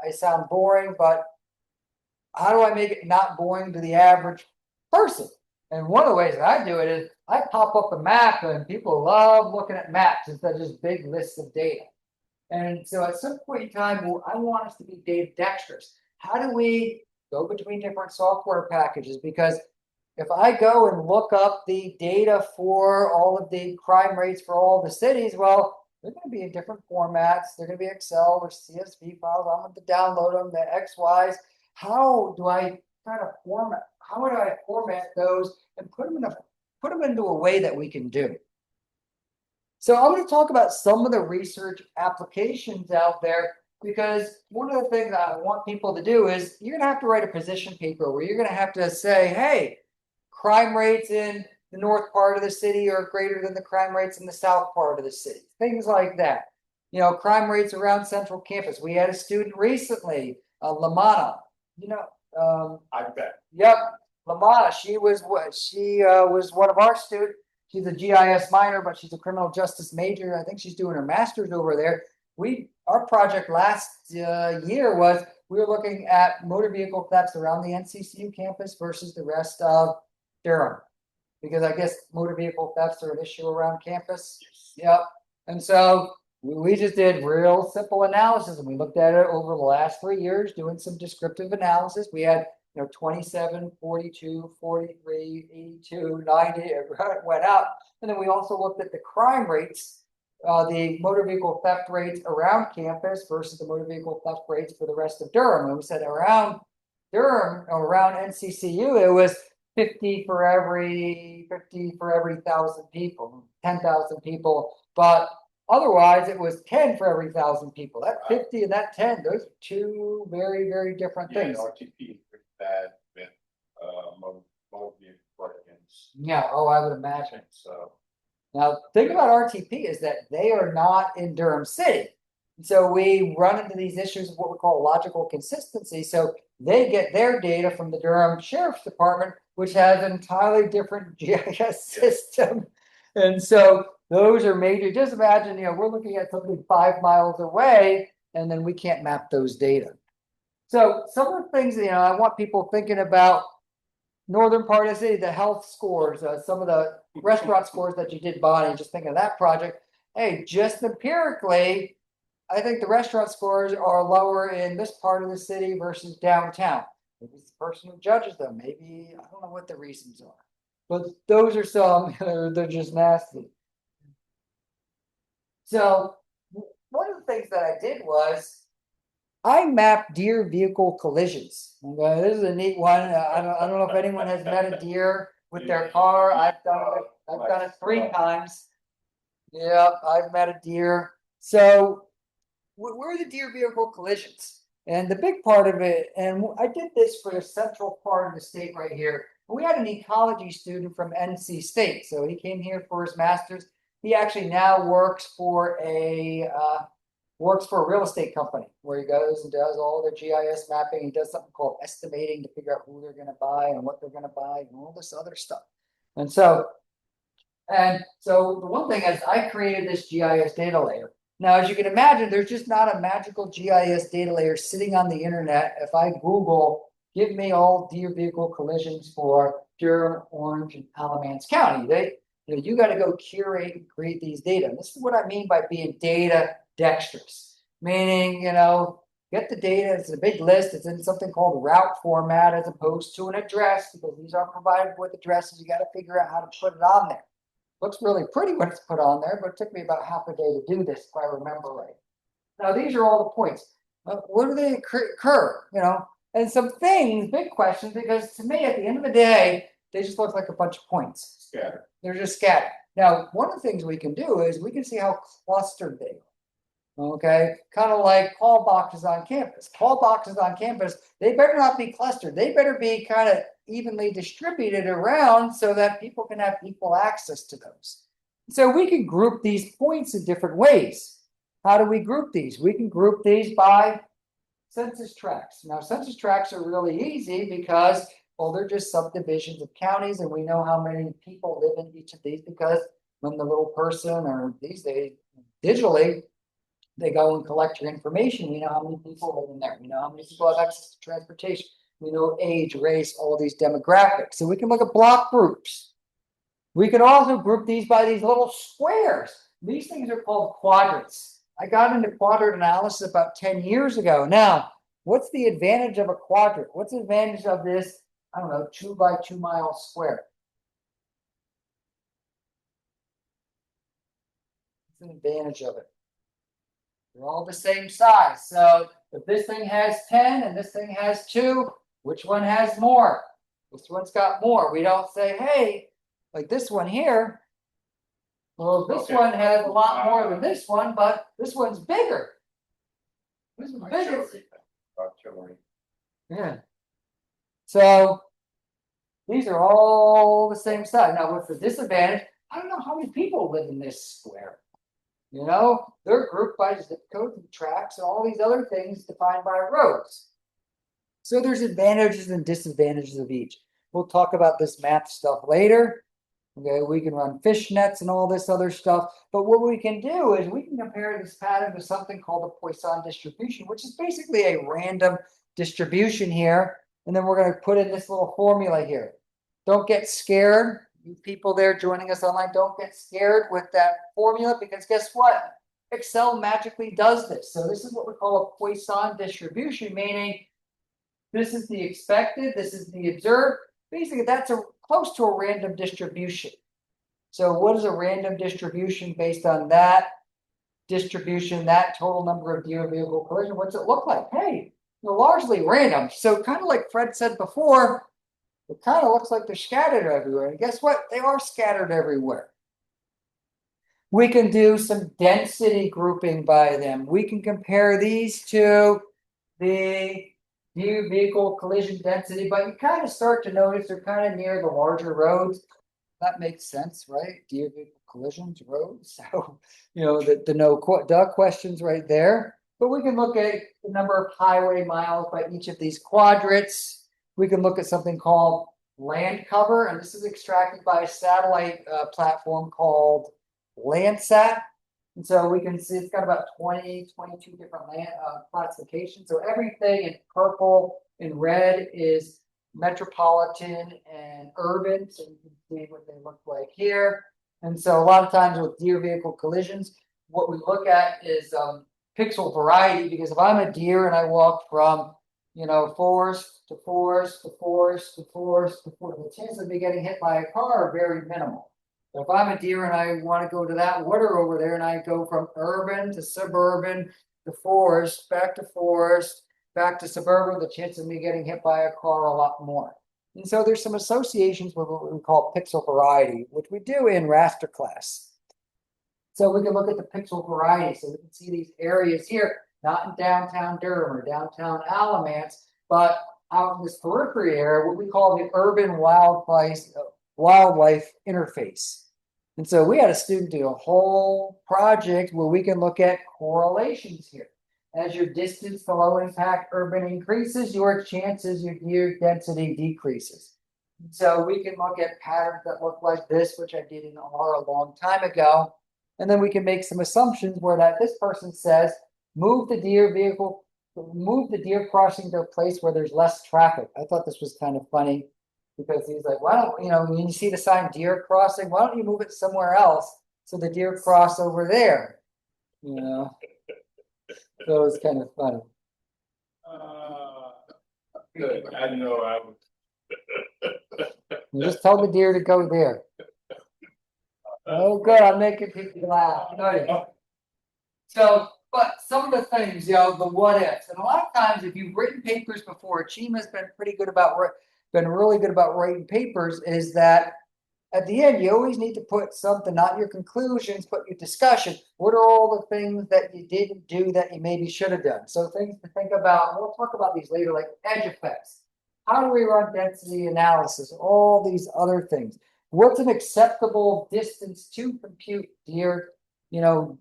S1: I sound boring, but how do I make it not boring to the average person? And one of the ways that I do it is I pop up a map and people love looking at maps instead of just big lists of data. And so at some point in time, I want us to be data dexterous. How do we go between different software packages? Because if I go and look up the data for all of the crime rates for all the cities, well, they're going to be in different formats. They're going to be Excel or CSV files. I'm going to download them, the XYs. How do I kind of format? How do I format those and put them into a way that we can do? So I'm going to talk about some of the research applications out there, because one of the things I want people to do is you're going to have to write a position paper where you're going to have to say, hey, crime rates in the north part of the city are greater than the crime rates in the south part of the city. Things like that. You know, crime rates around central campus. We had a student recently, Lamana, you know,
S2: I bet.
S1: yep, Lamana. She was one of our students. She's a GIS minor, but she's a criminal justice major. I think she's doing her master's over there. Our project last year was we were looking at motor vehicle thefts around the NCCU campus versus the rest of Durham, because I guess motor vehicle thefts are an issue around campus. Yep. And so we just did real simple analysis, and we looked at it over the last 3 years, doing some descriptive analysis. We had 27, 42, 43, 82, 90, it went up. And then we also looked at the crime rates, the motor vehicle theft rates around campus versus the motor vehicle theft rates for the rest of Durham. And we said around Durham, around NCCU, it was 50 for every 1,000 people, 10,000 people. But otherwise, it was 10 for every 1,000 people. That 50 and that 10, those are two very, very different things.
S2: RTP is pretty bad with motor vehicle break-ins.
S1: Yeah, oh, I would imagine.
S2: So
S1: Now, the thing about RTP is that they are not in Durham City. So we run into these issues of what we call logical consistency. So they get their data from the Durham Sheriff's Department, which has an entirely different GIS system. And so those are major. Just imagine, we're looking at something 5 miles away, and then we can't map those data. So some of the things, I want people thinking about northern part of the city, the health scores, some of the restaurant scores that you did, Bonnie, just think of that project. Hey, just empirically, I think the restaurant scores are lower in this part of the city versus downtown. Maybe it's the person who judges them. Maybe, I don't know what the reasons are. But those are some, they're just nasty. So one of the things that I did was I mapped deer vehicle collisions. Okay, this is a neat one. I don't know if anyone has met a deer with their car. I've done it 3 times. Yeah, I've met a deer. So where are the deer vehicle collisions? And the big part of it, and I did this for the central part of the state right here. We had an ecology student from NC State. So he came here for his master's. He actually now works for a real estate company where he goes and does all their GIS mapping. He does something called estimating to figure out who they're going to buy and what they're going to buy and all this other stuff. And so the one thing is I created this GIS data layer. Now, as you can imagine, there's just not a magical GIS data layer sitting on the internet. If I Google, give me all deer vehicle collisions for Durham, Orange, and Alamance County, you got to go curate and create these data. And this is what I mean by being data dexterous, meaning, get the data. It's a big list. It's in something called route format as opposed to an address, because these are provided with addresses. You got to figure out how to put it on there. Looks really pretty when it's put on there, but it took me about half a day to do this, if I remember right. Now, these are all the points. Where do they occur? And some things, big questions, because to me, at the end of the day, they just look like a bunch of points.
S2: scattered.
S1: They're just scattered. Now, one of the things we can do is we can see how clustered they are. Okay, kind of like call boxes on campus. Call boxes on campus, they better not be clustered. They better be kind of evenly distributed around so that people can have equal access to those. So we can group these points in different ways. How do we group these? We can group these by census tracts. Now, census tracts are really easy because, well, they're just subdivisions of counties, and we know how many people live in each of these because when the little person, or these days digitally, they go and collect your information. We know how many people live in there. We know how many people have access to transportation. We know age, race, all these demographics. So we can look at block groups. We can also group these by these little squares. These things are called quadrants. I got into quadrant analysis about 10 years ago. Now, what's the advantage of a quadrant? What's the advantage of this, I don't know, 2 by 2 mile square? What's the advantage of it? They're all the same size. So if this thing has 10 and this thing has 2, which one has more? This one's got more. We don't say, hey, like this one here. Well, this
S2: Okay.
S1: one has a lot more than this one, but this one's bigger. This is bigger.
S2: Artillery.
S1: Yeah. So these are all the same size. Now, what's the disadvantage? I don't know how many people live in this square. You know, they're grouped by zip codes and tracks and all these other things defined by roads. So there's advantages and disadvantages of each. We'll talk about this math stuff later. Okay, we can run fish nets and all this other stuff. But what we can do is we can compare this pattern to something called a Poisson distribution, which is basically a random distribution here. And then we're going to put in this little formula here. Don't get scared. You people there joining us online, don't get scared with that formula, because guess what? Excel magically does this. So this is what we call a Poisson distribution, meaning this is the expected, this is the observed. Basically, that's close to a random distribution. So what is a random distribution based on that distribution, that total number of deer vehicle collision? What's it look like? Hey, they're largely random. So kind of like Fred said before, it kind of looks like they're scattered everywhere. And guess what? They are scattered everywhere. We can do some density grouping by them. We can compare these to the deer vehicle collision density, but you kind of start to notice they're kind of near the larger roads. That makes sense, right? Deer vehicle collisions, roads. So, you know, the no duh questions right there. But we can look at the number of highway miles by each of these quadrants. We can look at something called land cover, and this is extracted by a satellite platform called Landsat. And so we can see it's got about 20, 22 different land classifications. So everything in purple and red is metropolitan and urban. So you can see what they look like here. And so a lot of times with deer vehicle collisions, what we look at is pixel variety, because if I'm a deer and I walk from, you know, forest to forest to forest to forest to forest, the chance of me getting hit by a car are very minimal. But if I'm a deer and I want to go to that water over there and I go from urban to suburban to forest, back to suburban, the chance of me getting hit by a car a lot more. And so there's some associations with what we call pixel variety, which we do in raster class. So we can look at the pixel variety. So we can see these areas here, not in downtown Durham or downtown Alamance, but out in this periphery area, what we call the urban wildlife interface. And so we had a student do a whole project where we can look at correlations here. As your distance to low impact urban increases, your chances, your deer density decreases. And so we can look at patterns that look like this, which I did in R a long time ago. And then we can make some assumptions where that this person says, move the deer crossing to a place where there's less traffic. I thought this was kind of funny, because he's like, why don't, you know, when you see the sign deer crossing, why don't you move it somewhere else so the deer cross over there? You know, so it was kind of funny.
S2: Good, I know I would.
S1: You just tell the deer to go there. Oh, good, I'm making people laugh. So, but some of the things, you know, the what ifs, and a lot of times, if you've written papers before, Chima's been really good about writing papers, is that at the end, you always need to put something, not your conclusions, but your discussion. What are all the things that you didn't do that you maybe should have done? So things to think about, we'll talk about these later, like edge effects. How do we run density analysis? All these other things. What's an acceptable distance to compute deer? You know,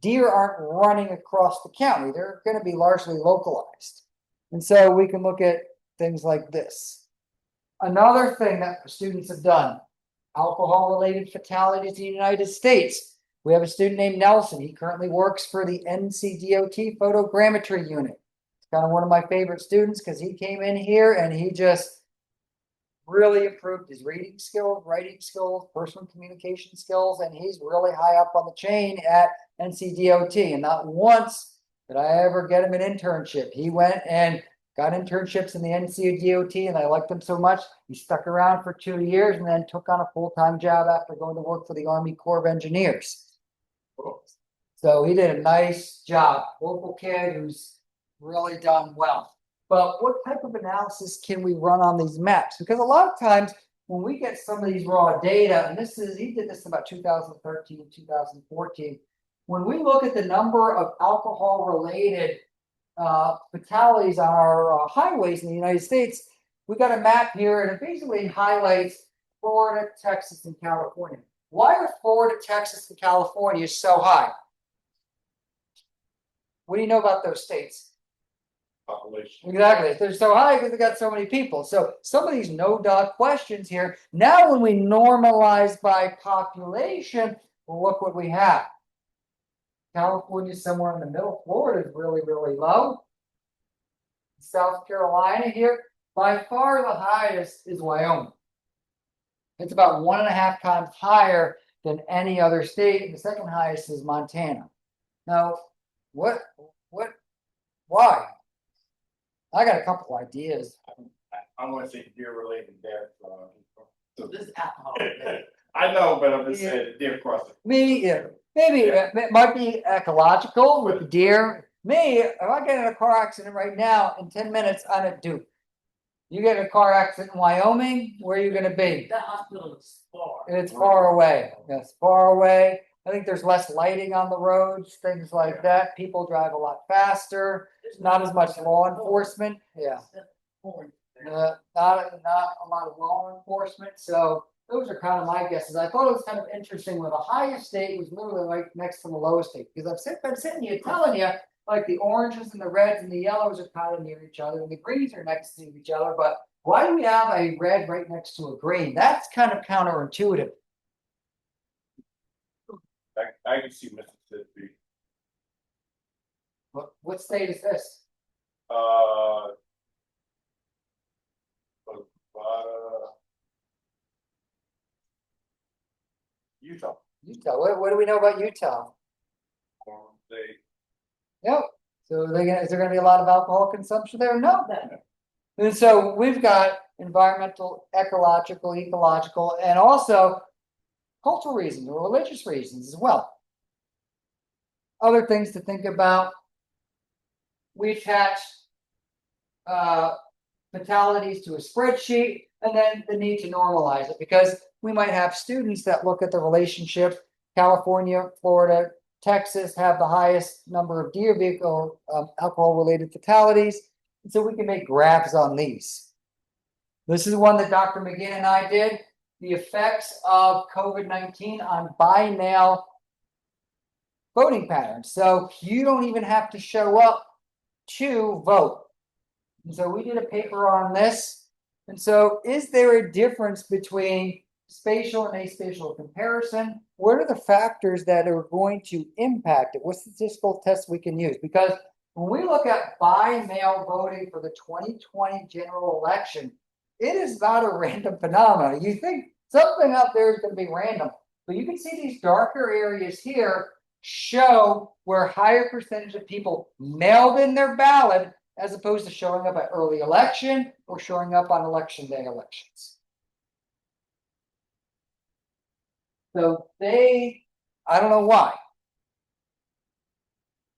S1: deer aren't running across the county. They're going to be largely localized. And so we can look at things like this. Another thing that students have done, alcohol-related fatalities in the United States. We have a student named Nelson. He currently works for the NCDOT photogrammetry unit. It's kind of one of my favorite students, because he came in here and he just really improved his reading skills, writing skills, personal communication skills, and he's really high up on the chain at NCDOT. And not once did I ever get him an internship. He went and got internships in the NCDOT, and I liked him so much, he stuck around for 2 years and then took on a full-time job after going to work for the Army Corps of Engineers. So he did a nice job. Local kid who's really done well. But what type of analysis can we run on these maps? Because a lot of times when we get some of these raw data, and he did this in about 2013, 2014, when we look at the number of alcohol related fatalities on our highways in the United States, we got a map here and it basically highlights Florida, Texas, and California. Why are Florida, Texas, and California so high? What do you know about those states?
S2: Population.
S1: Exactly. They're so high because they got so many people. So some of these no-duh questions here. Now, when we normalize by population, well, look what we have. California somewhere in the middle. Florida is really, really low. South Carolina here, by far the highest is Wyoming. It's about 1.5 times higher than any other state, and the second highest is Montana. Now, why? I got a couple ideas.
S2: I want to say deer related death.
S4: So this is alcohol.
S2: I know, but I'm just saying deer crossing.
S1: Maybe it might be ecological with the deer. Me, if I get in a car accident right now, in 10 minutes, I'm at Duke. You get in a car accident in Wyoming, where are you going to be?
S4: That hospital is far.
S1: It's far away. Yes, far away. I think there's less lighting on the roads, things like that. People drive a lot faster. Not as much law enforcement. Yeah. Not a lot of law enforcement. So those are kind of my guesses. I thought it was kind of interesting where the highest state was literally right next to the lowest state. Because I've been sitting here telling you, like the oranges and the reds and the yellows are kind of near each other, and the greens are next to each other. But why do we have a red right next to a green? That's kind of counterintuitive.
S2: I can see Mississippi.
S1: What state is this?
S2: Utah.
S1: Utah. What do we know about Utah?
S2: They
S1: Yep. So is there going to be a lot of alcohol consumption there? No. And so we've got environmental, ecological, and also cultural reasons or religious reasons as well. Other things to think about. We attach fatalities to a spreadsheet and then the need to normalize it because we might have students that look at the relationship. California, Florida, Texas have the highest number of deer vehicle alcohol related fatalities. And so we can make graphs on these. This is one that Dr. McGinn and I did. The effects of COVID-19 on buy mail voting patterns. So you don't even have to show up to vote. And so we did a paper on this. And so is there a difference between spatial and aspatial comparison? What are the factors that are going to impact it? What statistical tests we can use? Because when we look at by mail voting for the 2020 general election, it is not a random phenomenon. You think something out there is going to be random, but you can see these darker areas here show where higher percentage of people mailed in their ballot as opposed to showing up at early election or showing up on election day elections. So I don't know why.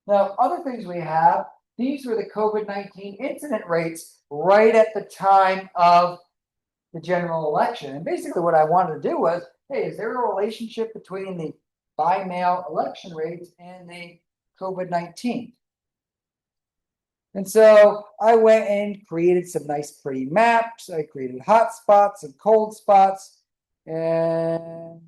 S1: Now, other things we have, these were the COVID-19 incident rates right at the time of the general election. And basically what I wanted to do was, hey, is there a relationship between the by mail election rates and the COVID-19? And so I went and created some nice pretty maps. I created hot spots and cold spots. And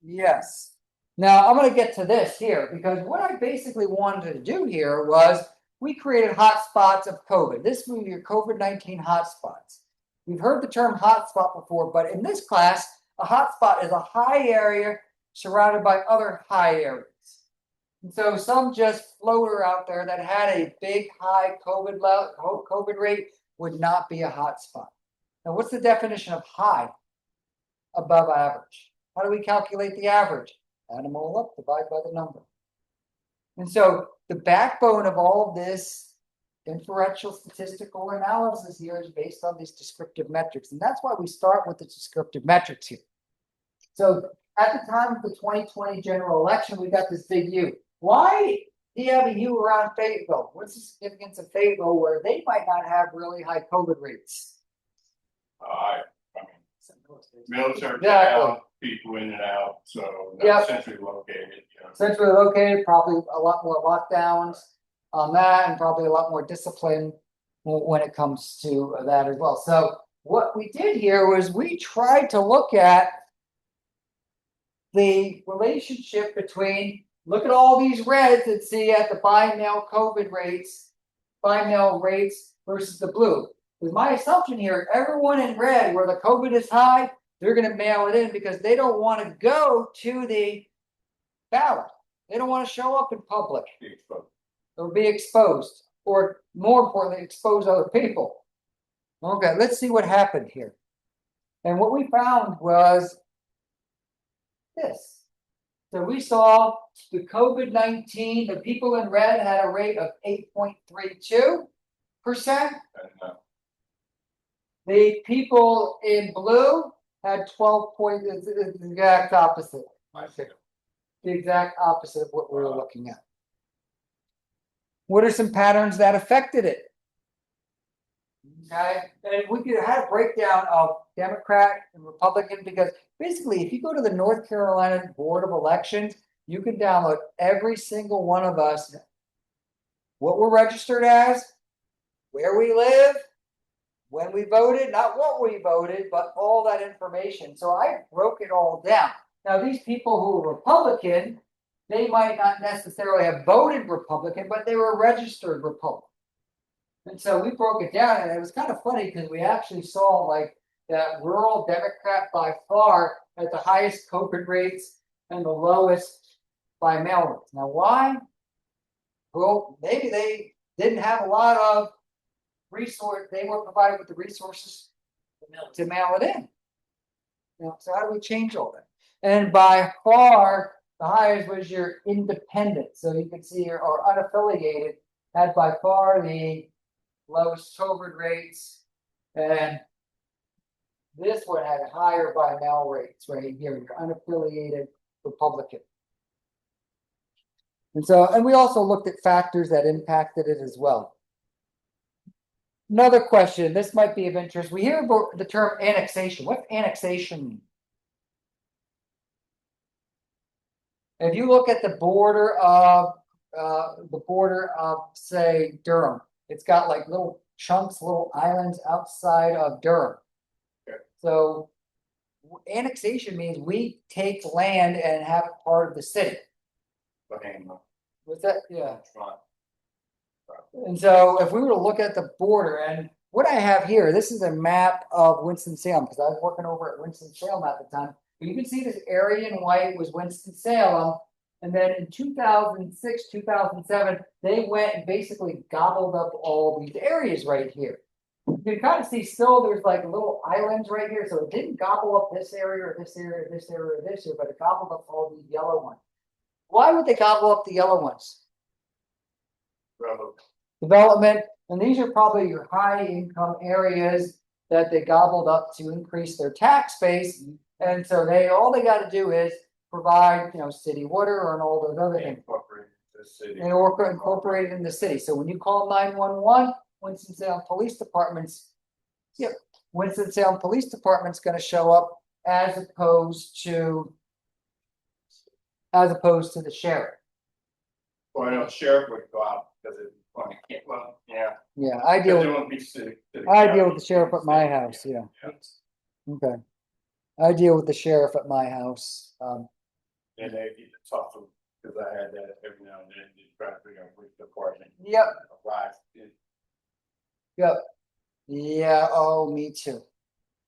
S1: yes. Now I'm going to get to this here because what I basically wanted to do here was we created hotspots of COVID. This would be your COVID-19 hotspots. We've heard the term hotspot before, but in this class, a hotspot is a high area surrounded by other high areas. And so some just floater out there that had a big high COVID rate would not be a hotspot. Now, what's the definition of high? Above average. How do we calculate the average? Add them all up, divide by the number. And so the backbone of all of this inferential statistical analysis here is based on these descriptive metrics. And that's why we start with the descriptive metrics here. So at the time of the 2020 general election, we got this big U. Why do you have a U around Fayetteville? What's the significance of Fayetteville where they might not have really high COVID rates?
S2: I mean, military
S1: Exactly.
S2: town, people in and out, so
S1: Yep.
S2: not centrally located, you know.
S1: Centrally located, probably a lot more lockdowns on that, and probably a lot more discipline when it comes to that as well. So what we did here was we tried to look at the relationship between, look at all these reds and see at the by mail COVID rates, by mail rates versus the blue. With my assumption here, everyone in red where the COVID is high, they're going to mail it in because they don't want to go to the ballot. They don't want to show up in public
S2: Be exposed.
S1: or be exposed, or more importantly, expose other people. Okay, let's see what happened here. And what we found was this. So we saw the COVID-19, the people in red had a rate of 8.32%.
S2: And,
S1: The people in blue had 12 point, it's the exact opposite. The exact opposite of what we were looking at. What are some patterns that affected it? Okay, and we could have a breakdown of Democrat and Republican because basically, if you go to the North Carolina Board of Elections, you can download every single one of us, what we're registered as, where we live, when we voted, not what we voted, but all that information. So I broke it all down. Now, these people who are Republican, they might not necessarily have voted Republican, but they were registered Republican. And so we broke it down, and it was kind of funny because we actually saw like that rural Democrat by far had the highest COVID rates and the lowest by mail rates. Now, why? Well, maybe they didn't have a lot of resource. They weren't provided with the resources to mail it in. You know, so how do we change all that? And by far, the highest was your independent. So you can see here, or unaffiliated, had by far the lowest COVID rates. And this one had higher by mail rates right here, your unaffiliated Republican. And so, and we also looked at factors that impacted it as well. Another question, this might be of interest. We hear about the term annexation. What's annexation mean? If you look at the border of say Durham, it's got like little chunks, little islands outside of Durham.
S2: Okay.
S1: So annexation means we take land and have it part of the city.
S2: but hang on.
S1: Was that? Yeah.
S2: Right.
S1: And so if we were to look at the border, and what I have here, this is a map of Winston-Salem, because I was working over at Winston-Salem at the time. But you can see this area in white was Winston-Salem. And then in 2006, 2007, they went and basically gobbled up all these areas right here. You can kind of see still there's like little islands right here. So it didn't gobble up this area or this area or this area or this area, but it gobbled up all these yellow ones. Why would they gobble up the yellow ones? Development, and these are probably your high income areas that they gobbled up to increase their tax base. And so all they got to do is provide, city water and all those other things.
S2: Incorporate the city.
S1: And incorporated in the city. So when you call 911, Winston-Salem Police Department's going to show up as opposed to the sheriff.
S2: Well, I know sheriff would go out because it's funny. Well, yeah.
S1: Yeah, I deal
S2: Because it
S1: with
S2: wouldn't be city.
S1: the sheriff at my house. Yeah. Okay. I deal with the sheriff at my house.
S2: And they get tough because I had that every now and then to try to figure out which department.
S1: Yep.
S2: Arrives.
S1: Yep. Yeah. Oh, me too.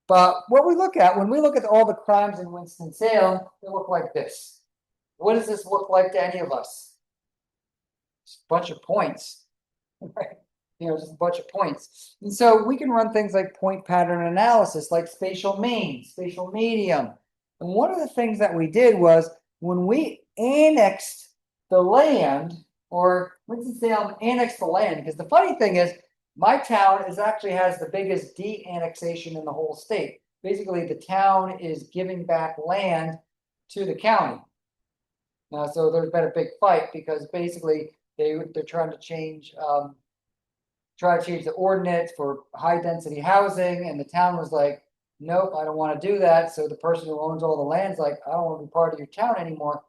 S1: But what we look at when we look at all the crimes in Winston-Salem, they look like this. What does this look like to any of us? Just a bunch of points, right? just a bunch of points. And so we can run things like point pattern analysis, like spatial mean, spatial medium. And one of the things that we did was when we annexed the land, or Winston-Salem annexed the land, because the funny thing is, my town actually has the biggest de-annexation in the whole state. Basically, the town is giving back land to the county. So there's been a big fight because basically they're trying to change the ordinance for high density housing, and the town was like, nope, I don't want to do that. So the person who owns all the land's like, I don't want to be part of your town anymore.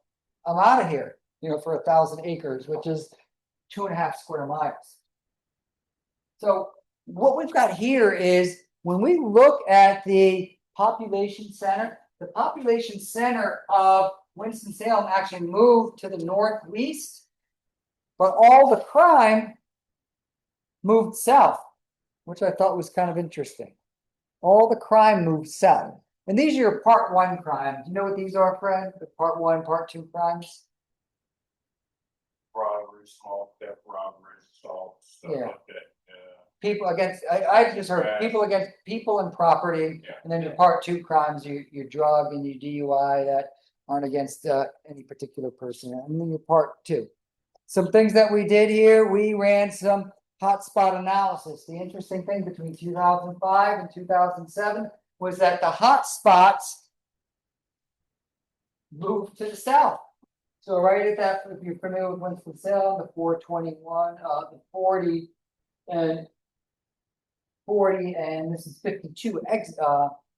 S1: I'm out of here, for 1,000 acres, which is 2.5 square miles. So what we've got here is when we look at the population center of Winston-Salem actually moved to the northeast, but all the crime moved south, which I thought was kind of interesting. All the crime moved south. And these are your part 1 crimes. You know what these are, Fred? The part 1, part 2 crimes?
S2: Robbery, small theft, robbery, assault, stuff
S1: Yeah.
S2: like that.
S1: People against, I just heard
S2: Right.
S1: people against people and property,
S2: Yeah.
S1: and then your part 2 crimes, your drug and your DUI that aren't against any particular person, and then your part 2. Some things that we did here, we ran some hotspot analysis. The interesting thing between 2005 and 2007 was that the hotspots moved to the south. So right at that, if you're familiar with Winston-Salem, the 421, the 40 and this is 52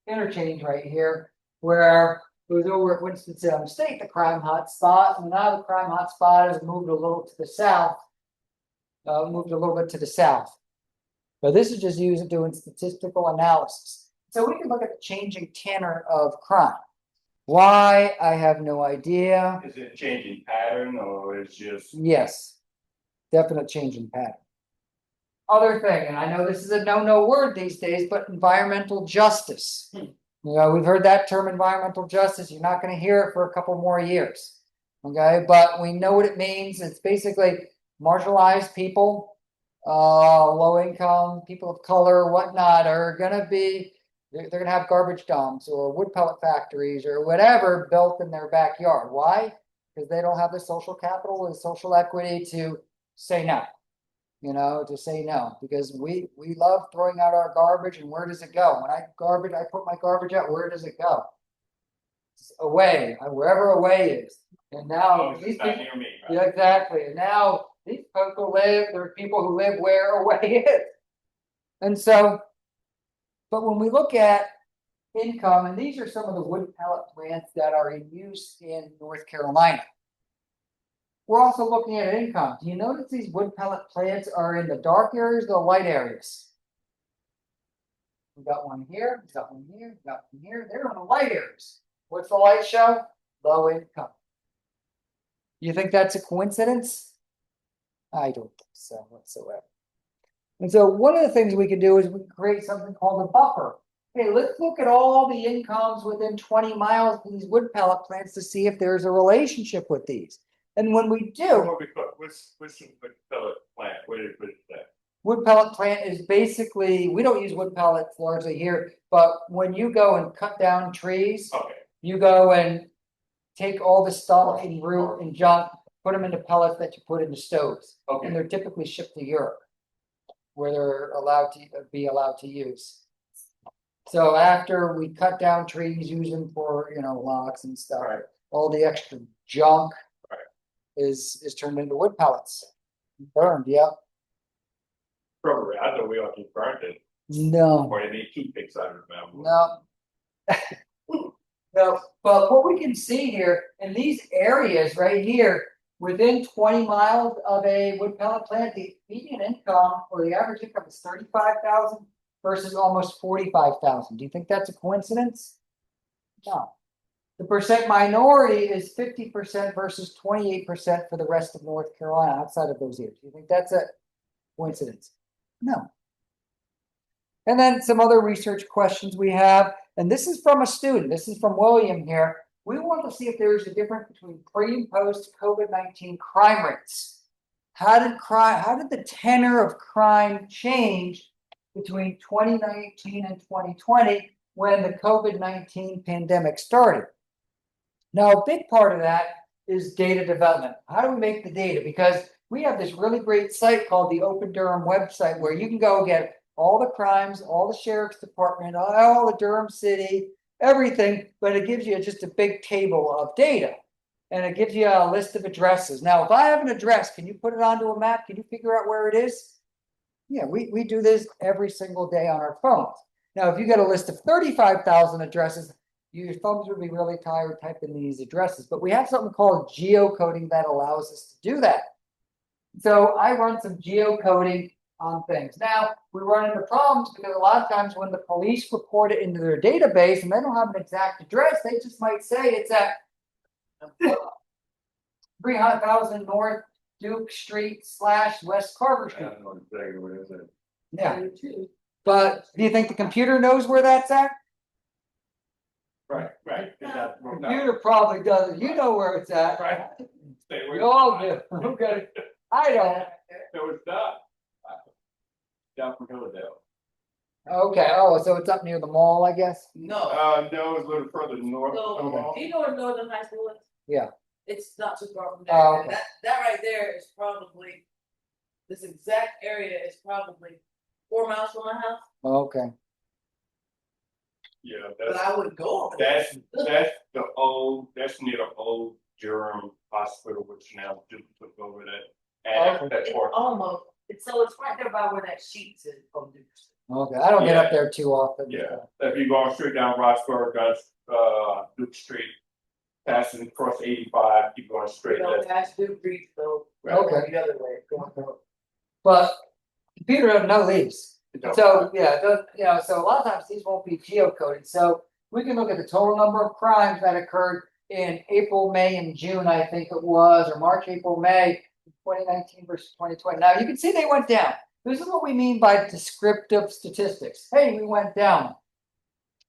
S1: interchange right here, where it was over at Winston-Salem State, the crime hotspot, and now the crime hotspot has moved a little to the south, moved a little bit to the south. But this is just doing statistical analysis. So we can look at the changing tenor of crime. Why? I have no idea.
S2: Is it changing pattern or is just?
S1: Yes, definite change in pattern. Other thing, and I know this is a no word these days, but environmental justice. We've heard that term, environmental justice. You're not going to hear it for a couple more years. Okay, but we know what it means. It's basically marginalized people, low income, people of color, whatnot, are going to be, they're going to have garbage dumps or wood pellet factories or whatever built in their backyard. Why? Because they don't have the social capital or the social equity to say no. To say no, because we love throwing out our garbage, and where does it go? When I put my garbage out, where does it go? It's away, wherever away is. And now these people,
S2: Near me, right?
S1: yeah, exactly. And now these people there are people who live where away is. And so, but when we look at income, and these are some of the wood pellet plants that are in use in North Carolina. We're also looking at income. Do you notice these wood pellet plants are in the dark areas or the light areas? We got one here, we got one here, we got one here. They're in the light areas. What's the light show? Low income. You think that's a coincidence? I don't think so whatsoever. And so one of the things we can do is we can create something called a buffer. Hey, let's look at all the incomes within 20 miles of these wood pellet plants to see if there's a relationship with these. And when we do,
S2: What's the pellet plant? Where did it put that?
S1: wood pellet plant is basically, we don't use wood pellets largely here, but when you go and cut down trees,
S2: Okay.
S1: you go and take all the stuff and root and junk, put them into pellets that you put into stoves.
S2: Okay.
S1: And they're typically shipped to Europe, where they're allowed to use. So after we cut down trees, use them for, locks and stuff,
S2: Right.
S1: all the extra junk
S2: Right.
S1: is turned into wood pellets. Burned, yeah.
S2: Probably, I thought we all just burned it,
S1: No,
S2: or they need toothpicks out of the mouth.
S1: no. No, but what we can see here in these areas right here, within 20 miles of a wood pellet plant, the median income or the average income is 35,000 versus almost 45,000. Do you think that's a coincidence? No. The percent minority is 50% versus 28% for the rest of North Carolina outside of those areas. Do you think that's a coincidence? No. And then some other research questions we have, and this is from a student, this is from William here. We want to see if there's a difference between pre and post COVID-19 crime rates. how did the tenor of crime change between 2019 and 2020 when the COVID-19 pandemic started? Now, a big part of that is data development. How do we make the data? Because we have this really great site called the Open Durham website where you can go get all the crimes, all the sheriff's department, all the Durham city, everything, but it gives you just a big table of data. And it gives you a list of addresses. Now, if I have an address, can you put it onto a map? Can you figure out where it is? Yeah, we do this every single day on our phones. Now, if you get a list of 35,000 addresses, your phones would be really tired typing these addresses. But we have something called geocoding that allows us to do that. So I run some geocoding on things. Now, we run into problems because a lot of times when the police report it into their database and they don't have an exact address, they just might say it's at 300,000 North Duke Street / West Carver
S2: I
S1: Street.
S2: don't know exactly what it is.
S1: Yeah, but do you think the computer knows where that's at?
S2: Right.
S1: Computer probably doesn't. You know where it's at.
S2: Right. Stay
S1: We all do. Okay. I don't.
S2: So it's down. Down from Philadelphia.
S1: Okay. Oh, so it's up near the mall, I guess.
S4: No,
S2: No, it's a little further north.
S4: so, do you know where Northern High School is?
S1: Yeah.
S4: It's not too far from there.
S1: Oh,
S4: And
S1: okay.
S4: that right there is probably, this exact area is probably 4 miles from my house,
S1: Okay.
S2: Yeah,
S4: but I wouldn't go over there.
S2: that's near the old Durham Hospital, which now Duke took over that. And that
S4: It's
S2: part.
S4: almost, so it's right there by where that sheets is from Duke.
S1: Okay. I don't get
S2: Yeah.
S1: up there too often.
S2: Yeah, if you're going straight down Roxbury, Duke Street, passing across 85, keep going
S4: You
S2: straight.
S4: know,
S2: That's
S4: past Duke Creek, though.
S1: Okay.
S4: The other way.
S1: But computer doesn't know these.
S2: No.
S1: So yeah, so a lot of times these won't be geocoded. So we can look at the total number of crimes that occurred in April, May, and June, I think it was, or March, April, May, 2019 versus 2020. Now you can see they went down. This is what we mean by descriptive statistics. Hey, we went down.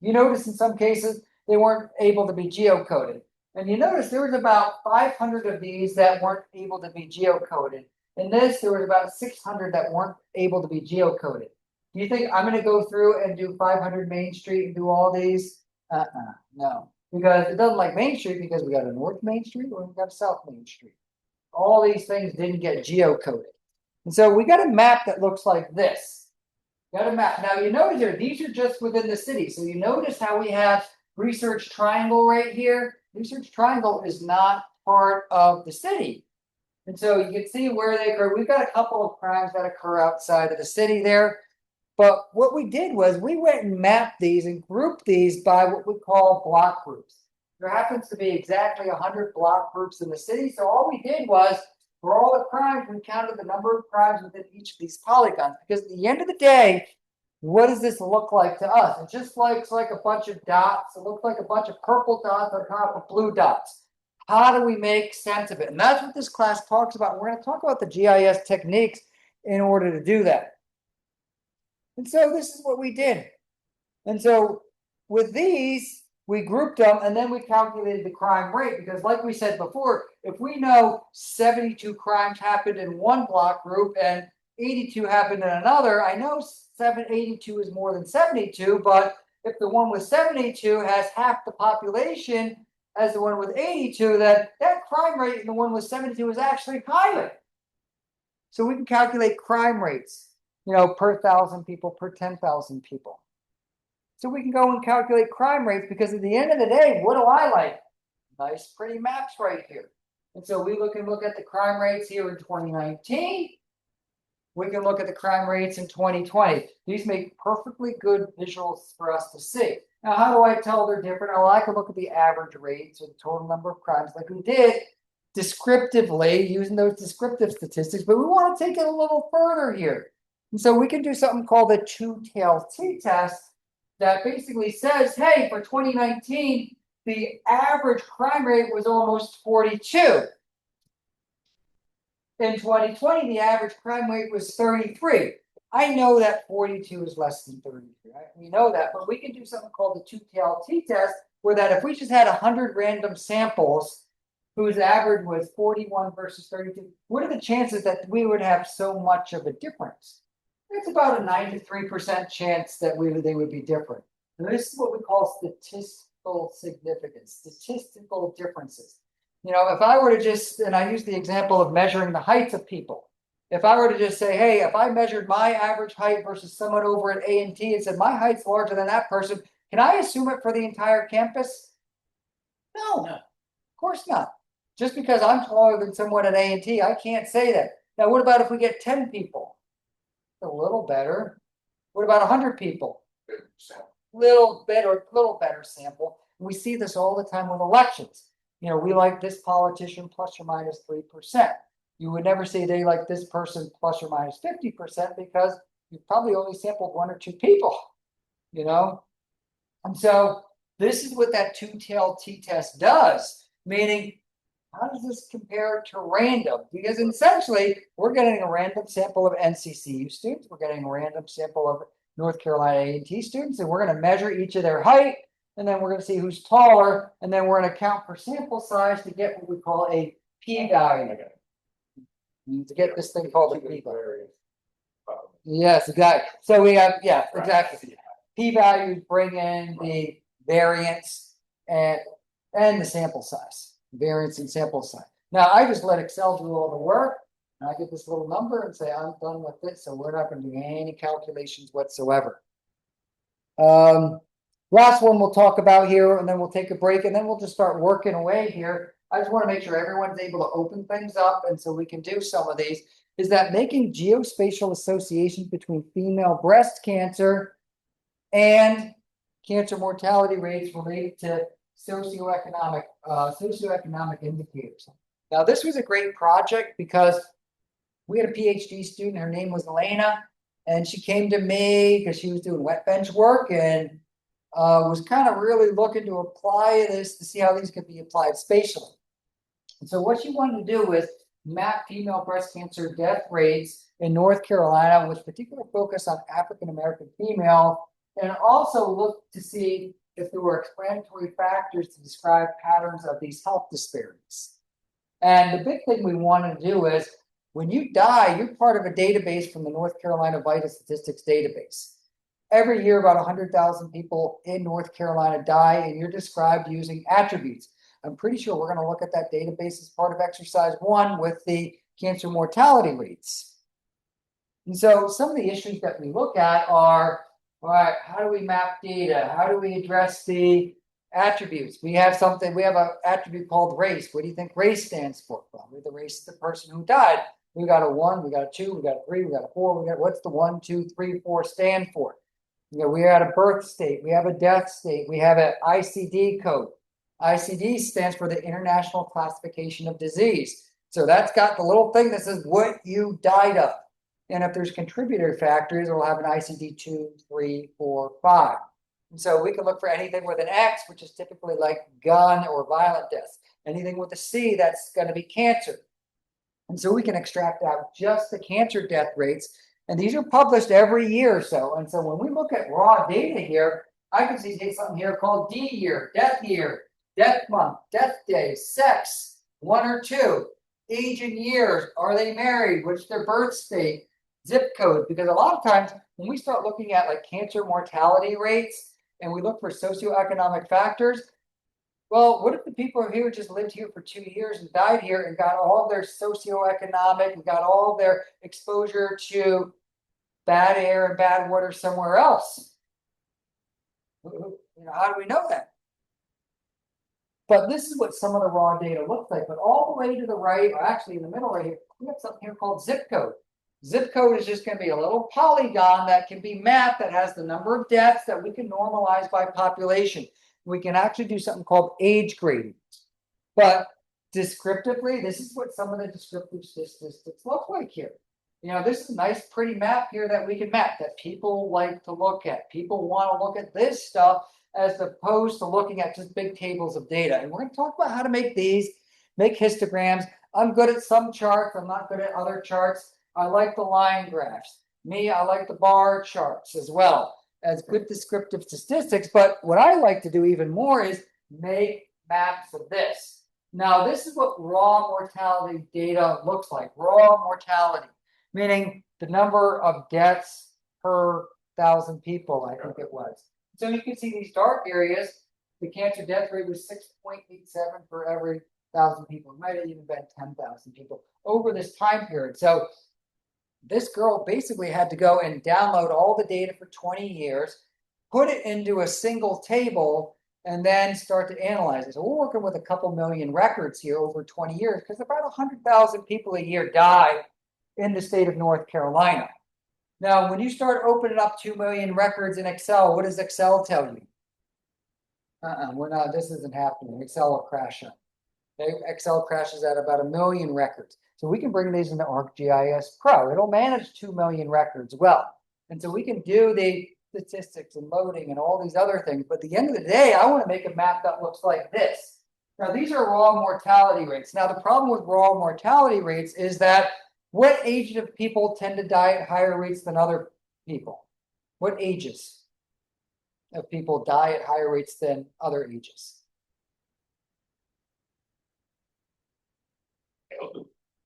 S1: You notice in some cases they weren't able to be geocoded. And you notice there was about 500 of these that weren't able to be geocoded. In this, there was about 600 that weren't able to be geocoded. Do you think I'm going to go through and do 500 Main Street and do all these? No. Because it doesn't like Main Street because we got a North Main Street or we got a South Main Street. All these things didn't get geocoded. And so we got a map that looks like this. Got a map. Now you notice here, these are just within the city. So you notice how we have Research Triangle right here. Research Triangle is not part of the city. And so you can see where they occur. We've got a couple of crimes that occur outside of the city there. But what we did was we went and mapped these and grouped these by what we call block groups. There happens to be exactly 100 block groups in the city. So all we did was, for all the crimes, we counted the number of crimes within each of these polygons. Because at the end of the day, what does this look like to us? It just looks like a bunch of dots. It looks like a bunch of purple dots on top of blue dots. How do we make sense of it? And that's what this class talks about. We're going to talk about the GIS techniques in order to do that. And so this is what we did. And so with these, we grouped them and then we calculated the crime rate because like we said before, if we know 72 crimes happened in one block group and 82 happened in another, I know 82 is more than 72, but if the one with 72 has half the population as the one with 82, then that crime rate in the one with 72 is actually higher. So we can calculate crime rates, per 1,000 people, per 10,000 people. So we can go and calculate crime rates because at the end of the day, what do I like? Nice, pretty maps right here. And so we look at the crime rates here in 2019. We can look at the crime rates in 2020. These make perfectly good visuals for us to see. Now, how do I tell they're different? Well, I can look at the average rates or the total number of crimes like we did descriptively using those descriptive statistics, but we want to take it a little further here. And so we can do something called the two-tailed t-test that basically says, hey, for 2019, the average crime rate was almost 42. In 2020, the average crime rate was 33. I know that 42 is less than 33, right? We know that, but we can do something called the two-tailed t-test, where that if we just had 100 random samples whose average was 41 versus 32, what are the chances that we would have so much of a difference? It's about a 93% chance that they would be different. And this is what we call statistical significance, statistical differences. You know, if I were to just, and I use the example of measuring the heights of people. If I were to just say, hey, if I measured my average height versus someone over at A&T and said my height's larger than that person, can I assume it for the entire campus? No, of course not. Just because I'm taller than someone at A&T, I can't say that. Now, what about if we get 10 people? A little better. What about 100 people? Little better sample. We see this all the time with elections. You know, we like this politician plus or minus 3%. You would never say they like this person plus or minus 50% because you probably only sampled 1 or 2 people, you know? And so this is what that two-tailed t-test does, meaning how does this compare to random? Because essentially, we're getting a random sample of NCCU students, we're getting a random sample of North Carolina A&T students, and we're going to measure each of their height, and then we're going to see who's taller, and then we're going to count for sample size to get what we call a p-value. To get this thing called a p-value. Yes, exactly. So we have, yeah, exactly. P-values bring in the variance and the sample size. Variance and sample size. Now I just let Excel do all the work, and I get this little number and say I'm done with it. So we're not going to do any calculations whatsoever. Last one we'll talk about here, and then we'll take a break, and then we'll just start working away here. I just want to make sure everyone's able to open things up, and so we can do some of these. Is that making geospatial associations between female breast cancer and cancer mortality rates related to socioeconomic indicators. Now, this was a great project because we had a PhD student. Her name was Elena, and she came to me because she was doing wet bench work and was kind of really looking to apply this to see how these could be applied spatially. And so what she wanted to do was map female breast cancer death rates in North Carolina with particular focus on African American female, and also look to see if there were explanatory factors to describe patterns of these health disparities. And the big thing we want to do is when you die, you're part of a database from the North Carolina Vital Statistics database. Every year, about 100,000 people in North Carolina die, and you're described using attributes. I'm pretty sure we're going to look at that database as part of exercise 1 with the cancer mortality rates. And so some of the issues that we look at are, all right, how do we map data? How do we address the attributes? We have an attribute called race. What do you think race stands for? Probably the race of the person who died. We got a 1, we got a 2, we got a 3, we got a 4, what's the 1, 2, 3, 4 stand for? You know, we had a birth state, we have a death state, we have an ICD code. ICD stands for the International Classification of Disease. So that's got the little thing that says what you died of. And if there's contributor factors, we'll have an ICD 2, 3, 4, 5. And so we can look for anything with an X, which is typically like gun or violent deaths. Anything with a C, that's going to be cancer. And so we can extract out just the cancer death rates. And these are published every year or so. And so when we look at raw data here, I can see something here called D year, death month, death day, sex, 1 or 2, age and years, are they married, what's their birth state, zip code. Because a lot of times when we start looking at like cancer mortality rates and we look for socioeconomic factors, well, what if the people here just lived here for 2 years and died here and got all their socioeconomic and got all their exposure to bad air and bad water somewhere else? You know, how do we know that? But this is what some of the raw data looks like. But all the way to the right, or actually in the middle right here, we have something here called zip code. Zip code is just going to be a little polygon that can be mapped that has the number of deaths that we can normalize by population. We can actually do something called age grading. But descriptively, this is what some of the descriptive statistics look like here. You know, this is a nice, pretty map here that we can map that people like to look at. People want to look at this stuff as opposed to looking at just big tables of data. And we're going to talk about how to make these, make histograms. I'm good at some charts. I'm not good at other charts. I like the line graphs. I like the bar charts as well as good descriptive statistics. But what I like to do even more is make maps of this. Now, this is what raw mortality data looks like. Raw mortality, meaning the number of deaths per 1,000 people, I think it was. So you can see these dark areas, the cancer death rate was 6.87 for every 1,000 people. It might have even been 10,000 people over this time period. So this girl basically had to go and download all the data for 20 years, put it into a single table, and then start to analyze it. So we're working with a couple million records here over 20 years because about 100,000 people a year die in the state of North Carolina. Now, when you start opening up 2 million records in Excel, what does Excel tell you? We're not, this isn't happening. Excel will crash up. Okay? Excel crashes at about 1 million records. So we can bring these into ArcGIS Pro. It'll manage 2 million records well. And so we can do the statistics and loading and all these other things. But at the end of the day, I want to make a map that looks like this. Now, these are raw mortality rates. Now, the problem with raw mortality rates is that what age of people tend to die at higher rates than other people? What ages of people die at higher rates than other ages?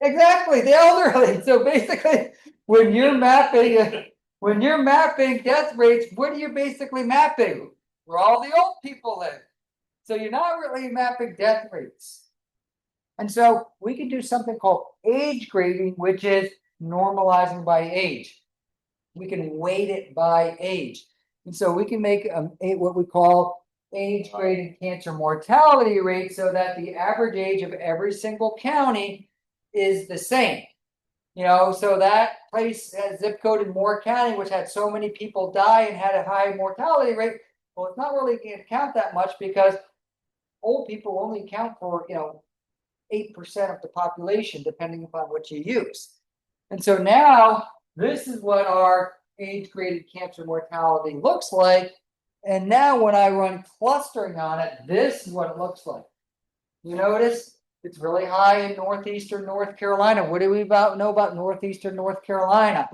S1: Exactly, the elderly. So basically, when you're mapping death rates, what are you basically mapping? Where all the old people live. So you're not really mapping death rates. And so we can do something called age grading, which is normalizing by age. We can weight it by age. And so we can make what we call age graded cancer mortality rate so that the average age of every single county is the same. You know, so that place has zip code in Moore County, which had so many people die and had a high mortality rate. Well, it's not really going to count that much because old people only count for, 8% of the population, depending upon what you use. And so now this is what our age-graded cancer mortality looks like. And now when I run clustering on it, this is what it looks like. You notice it's really high in northeastern North Carolina. What do we know about northeastern North Carolina?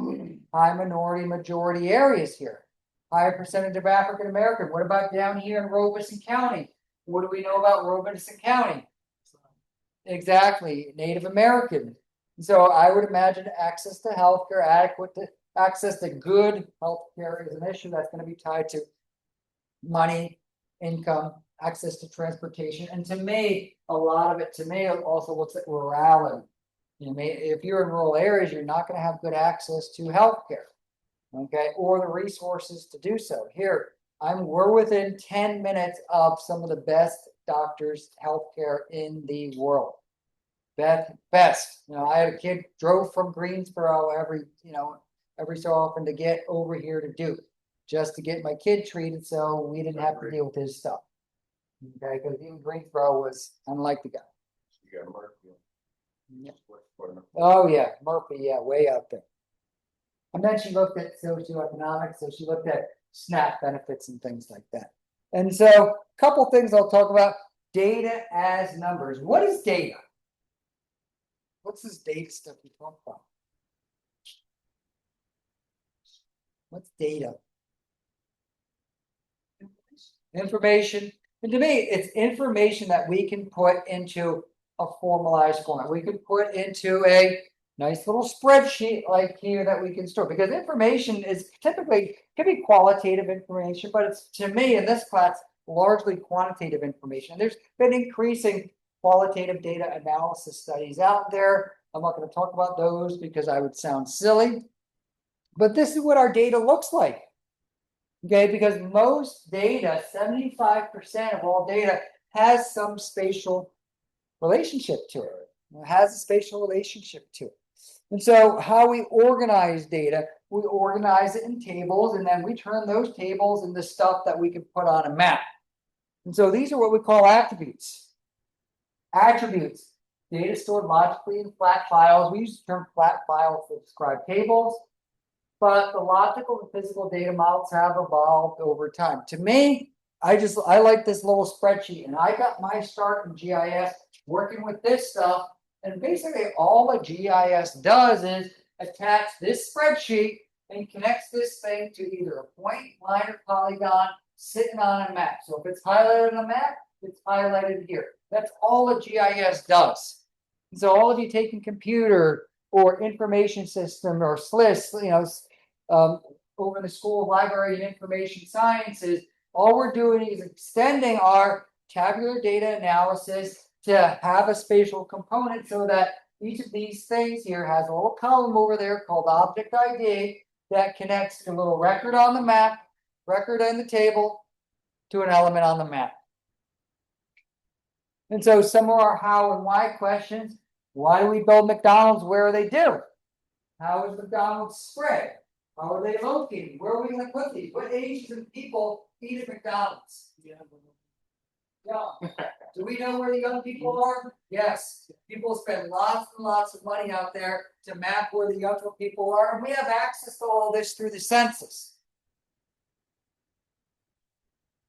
S1: High minority majority areas here. Higher percentage of African American. What about down here in Robeson County? What do we know about Robeson County? Exactly, Native American. So I would imagine access to healthcare, access to good healthcare is an issue that's going to be tied to money, income, access to transportation. And to me, a lot of it also looks at rurality. If you're in rural areas, you're not going to have good access to healthcare, okay, or the resources to do so. Here, we're within 10 minutes of some of the best doctors, healthcare in the world. Best. I had a kid drove from Greensboro every so often to get over here to Duke, just to get my kid treated, so we didn't have to deal with his stuff. Okay, because even Greensboro was unlike the guy.
S2: You got Murphy.
S1: Yeah. Oh yeah, Murphy, yeah, way out there. And then she looked at socioeconomics, so she looked at SNAP benefits and things like that. And so a couple things I'll talk about. Data as numbers. What is data? What's this data stuff you talk about? What's data? Information. And to me, it's information that we can put into a formalized format. We can put into a nice little spreadsheet like here that we can store, because information is typically can be qualitative information, but it's, to me in this class, largely quantitative information. There's been increasing qualitative data analysis studies out there. I'm not going to talk about those because I would sound silly, but this is what our data looks like. Okay, because most data, 75% of all data, has some spatial relationship to it. It has a spatial relationship to it. And so how we organize data, we organize it in tables, and then we turn those tables into stuff that we can put on a map. And so these are what we call attributes. Attributes, data stored logically in flat files. We use the term flat file to describe tables, but the logical and physical data models have evolved over time. To me, I like this little spreadsheet, and I got my start in GIS working with this stuff. And basically all a GIS does is attach this spreadsheet and connects this thing to either a point, line, or polygon sitting on a map. So if it's highlighted on a map, It's highlighted here. That's all a GIS does. So all of you taking computer or information system or SLIS, over the School of Library and Information Sciences, all we're doing is extending our tabular data analysis to have a spatial component so that each of these things here has a little column over there called object ID that connects the little record on the map, record in the table, to an element on the map. And so some of our how and why questions: why do we build McDonald's where they do? How is McDonald's spread? How are they located? Where are we going to put these? What ages of people eat at McDonald's? Yeah. Do we know where the young people are? Yes. People spend lots and lots of money out there to map where the younger people are, and we have access to all this through the census.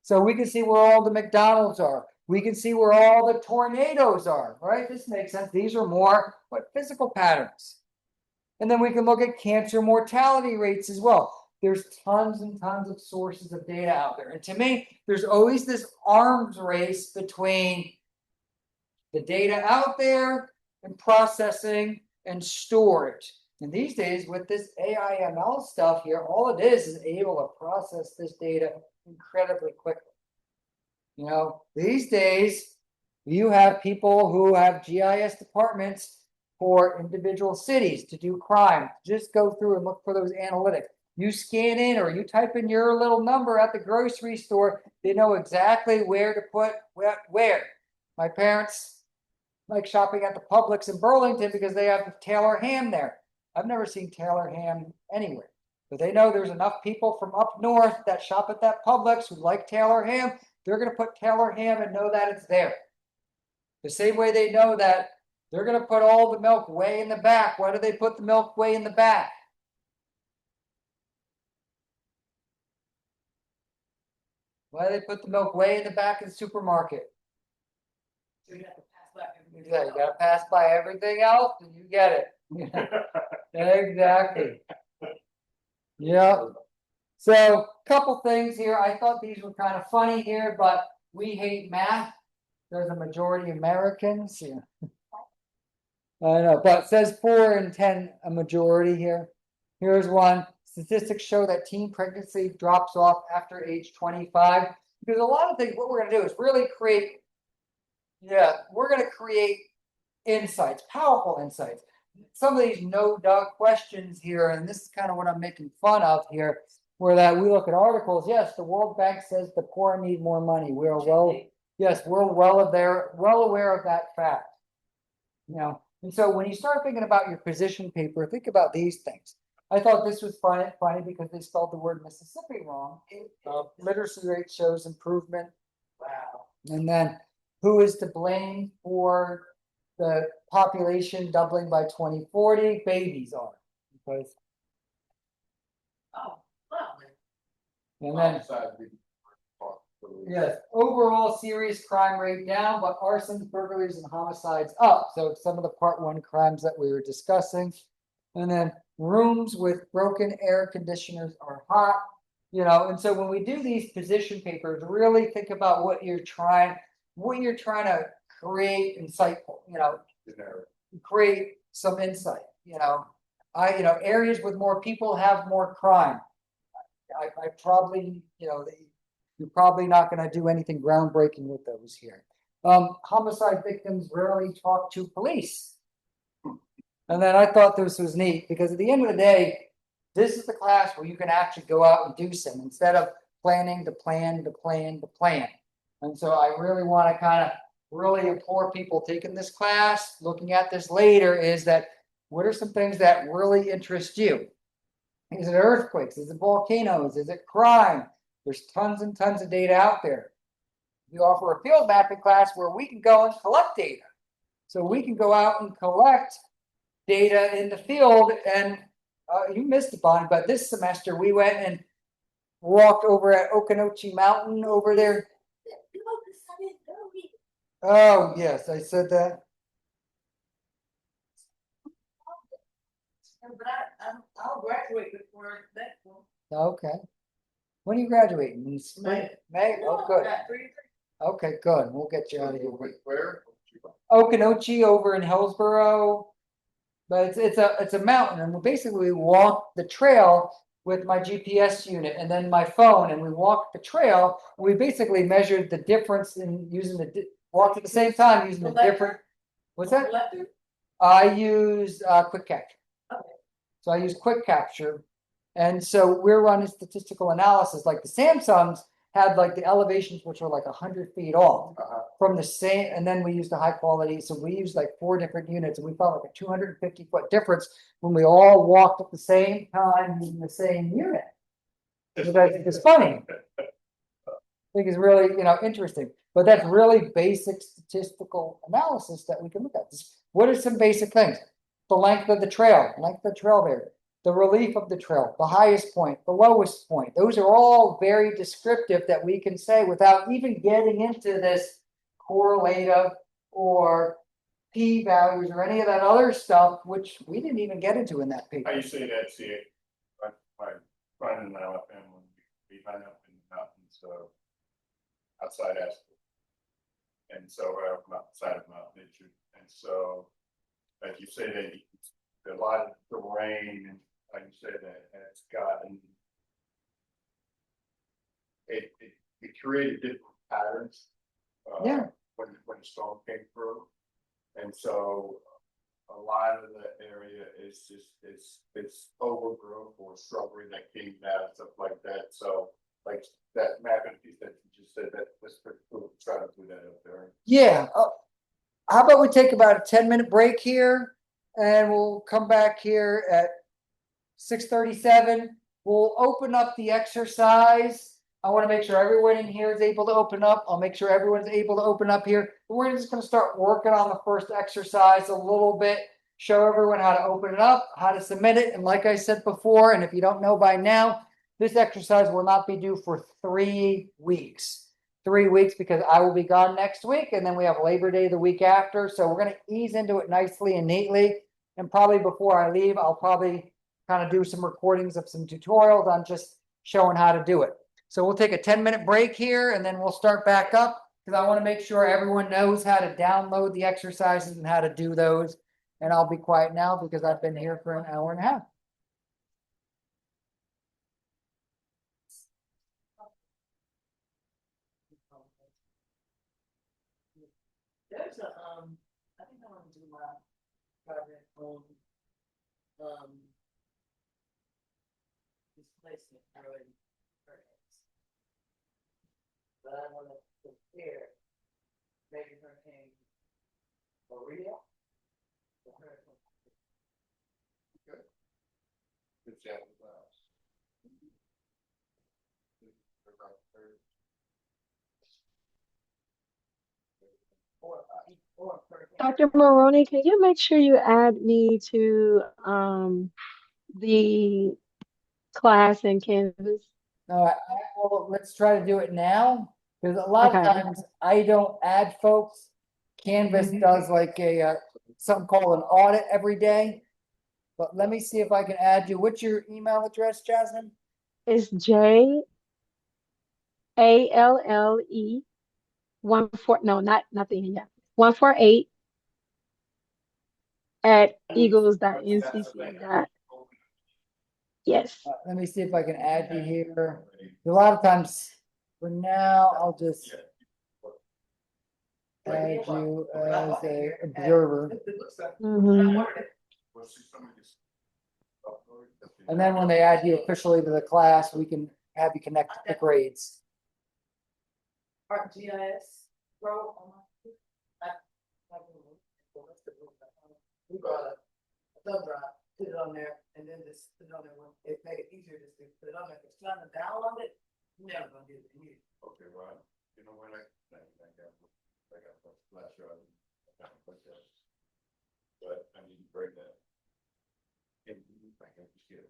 S1: So we can see where all the McDonald's are. We can see where all the tornadoes are, right? This makes sense. These are more physical patterns. And then we can look at cancer mortality rates as well. There's tons and tons of sources of data out there. And to me, there's always this arms race between the data out there and processing and storage. And these days, with this AI ML stuff here, all it is able to process this data incredibly quickly. These days, you have people who have GIS departments for individual cities to do crime. Just go through and look for those analytics. You scan in or you type in your little number at the grocery store, they know exactly where to put where. My parents like shopping at the Publix in Burlington because they have Taylor ham there. I've never seen Taylor ham anywhere. But they know there's enough people from up north that shop at that Publix who like Taylor ham. They're going to put Taylor ham and know that it's there. The same way they know that they're going to put all the milk way in the back. Why do they put the milk way in the back? Why do they put the milk way in the back of the supermarket?
S4: So you have to pass by everything.
S1: Yeah, you got to pass by everything else and you get it. Exactly. Yeah. So a couple things here. I thought these were kind of funny here, but we hate math. There's a majority of Americans. Yeah. I know, but it says 4 in 10 a majority here. Here's one. Statistics show that teen pregnancy drops off after age 25. Because a lot of things, what we're going to do is really create, we're going to create insights, powerful insights. Some of these no-duh questions here, and this is kind of what I'm making fun of here, where that we look at articles. Yes, the World Bank says the poor need more money. We're well aware of that fact. And so when you start thinking about your position paper, think about these things. I thought this was funny because they spelled the word Mississippi wrong. Literacy rate shows improvement. Wow. And then who is to blame for the population doubling by 2040? Babies are. Because, and then yes, overall serious crime rate down, but arsons, burglaries, and homicides up. So some of the part 1 crimes that we were discussing. And then rooms with broken air conditioners are hot. And so when we do these position papers, really think about what you're trying to create insightful, create some insight. Areas with more people have more crime. I probably, you're probably not going to do anything groundbreaking with those here. Homicide victims rarely talk to police. And then I thought this was neat because at the end of the day, this is the class where you can actually go out and do some instead of planning to plan to plan to plan. And so I really want to kind of really implore people taking this class, looking at this later, is that what are some things that really interest you? Is it earthquakes? Is it volcanoes? Is it crime? There's tons and tons of data out there. We offer a field mapping class where we can go and collect data. So we can go out and collect data in the field. And you missed it, Bonnie, but this semester we went and walked over at Okanochee Mountain over there. Oh, yes, I said that.
S4: But I'll graduate before that one.
S1: Okay. When are you graduating? In spring? May? Oh, good. Okay, good. We'll get you out of here.
S2: Where?
S1: Okanochee over in Hillsborough. But it's a mountain, and we basically walk the trail with my GPS unit and then my phone, and we walk the trail. We basically measured the difference in using walked at the same time using the different. What's that?
S4: Collector?
S1: I use quick capture.
S4: Okay.
S1: So I use quick capture. And so we're running statistical analysis. Like the Samsungs had like the elevations, which were like 100 feet off from the same. And then we used the high quality. So we used like 4 different units, and we found like a 250-foot difference when we all walked at the same time using the same unit. Which I think is funny. I think is really, interesting. But that's really basic statistical analysis that we can look at. What are some basic things? The length of the trail there, the relief of the trail, the highest point, the lowest point. Those are all very descriptive that we can say without even getting into this correlative or p-values or any of that other stuff, which we didn't even get into in that paper.
S2: I used to say that, see, my friend and our family, we hung up in the mountains, so outside Aspen. And so, outside of Mount Nature, and so, like you say, that a lot of the rain, and like you said, that it's gotten, it created different patterns.
S1: Yeah.
S2: When the storm came through, and so a lot of the area is just it's overgrowth or shrubbery that came down and stuff like that. So like that mapping piece that you just said, that was pretty cool. Try to do that up there.
S1: Yeah. How about we take about a 10-minute break here, and we'll come back here at 6:37. We'll open up the exercise. I want to make sure everyone in here is able to open up. I'll make sure everyone's able to open up here. We're just going to start working on the first exercise a little bit, show everyone how to open it up, how to submit it. And like I said before, and if you don't know by now, this exercise will not be due for 3 weeks. 3 weeks, because I will be gone next week, and then we have Labor Day the week after. So we're going to ease into it nicely and neatly. And probably before I leave, I'll probably kind of do some recordings of some tutorials on just showing how to do it. So we'll take a 10-minute break here, and then we'll start back up, because I want to make sure everyone knows how to download the exercises and how to do those. And I'll be quiet now because I've been here for an hour and a half.
S4: There's a, I think I want to do my project on, displacement early. But I want to compare maybe Hurricane Maria. or Hurricane-
S2: Good job.
S4: or Hurricane.
S5: Dr. Maroney, can you make sure you add me to the class in Canvas?
S1: Well, let's try to do it now, because a lot of
S5: Okay.
S1: times I don't add folks. Canvas does like a something called an audit every day. But let me see if I can add you. What's your email address, Jasmine?
S5: It's JALLE 14, no, not the yeah. 148 at eagles.ncc. Yes.
S1: Let me see if I can add you here. A lot of times, for now, I'll just add you as a observer.
S5: Mhm.
S1: And then when they add you officially to the class, we can have you connect to the grades.
S4: ArcGIS Pro on my. We brought a thumb drive, put it on there, and then just put it on there. It made it easier just to put it on there. If it's trying to download it, you're never gonna get it.
S2: Okay, well, you know what, I got the flash drive. But I need to break that. And I can just get it.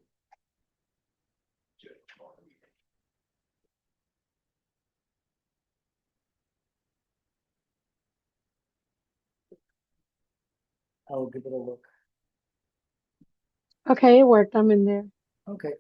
S1: I'll give it a look.
S5: Okay, it worked. I'm in there.
S1: Okay.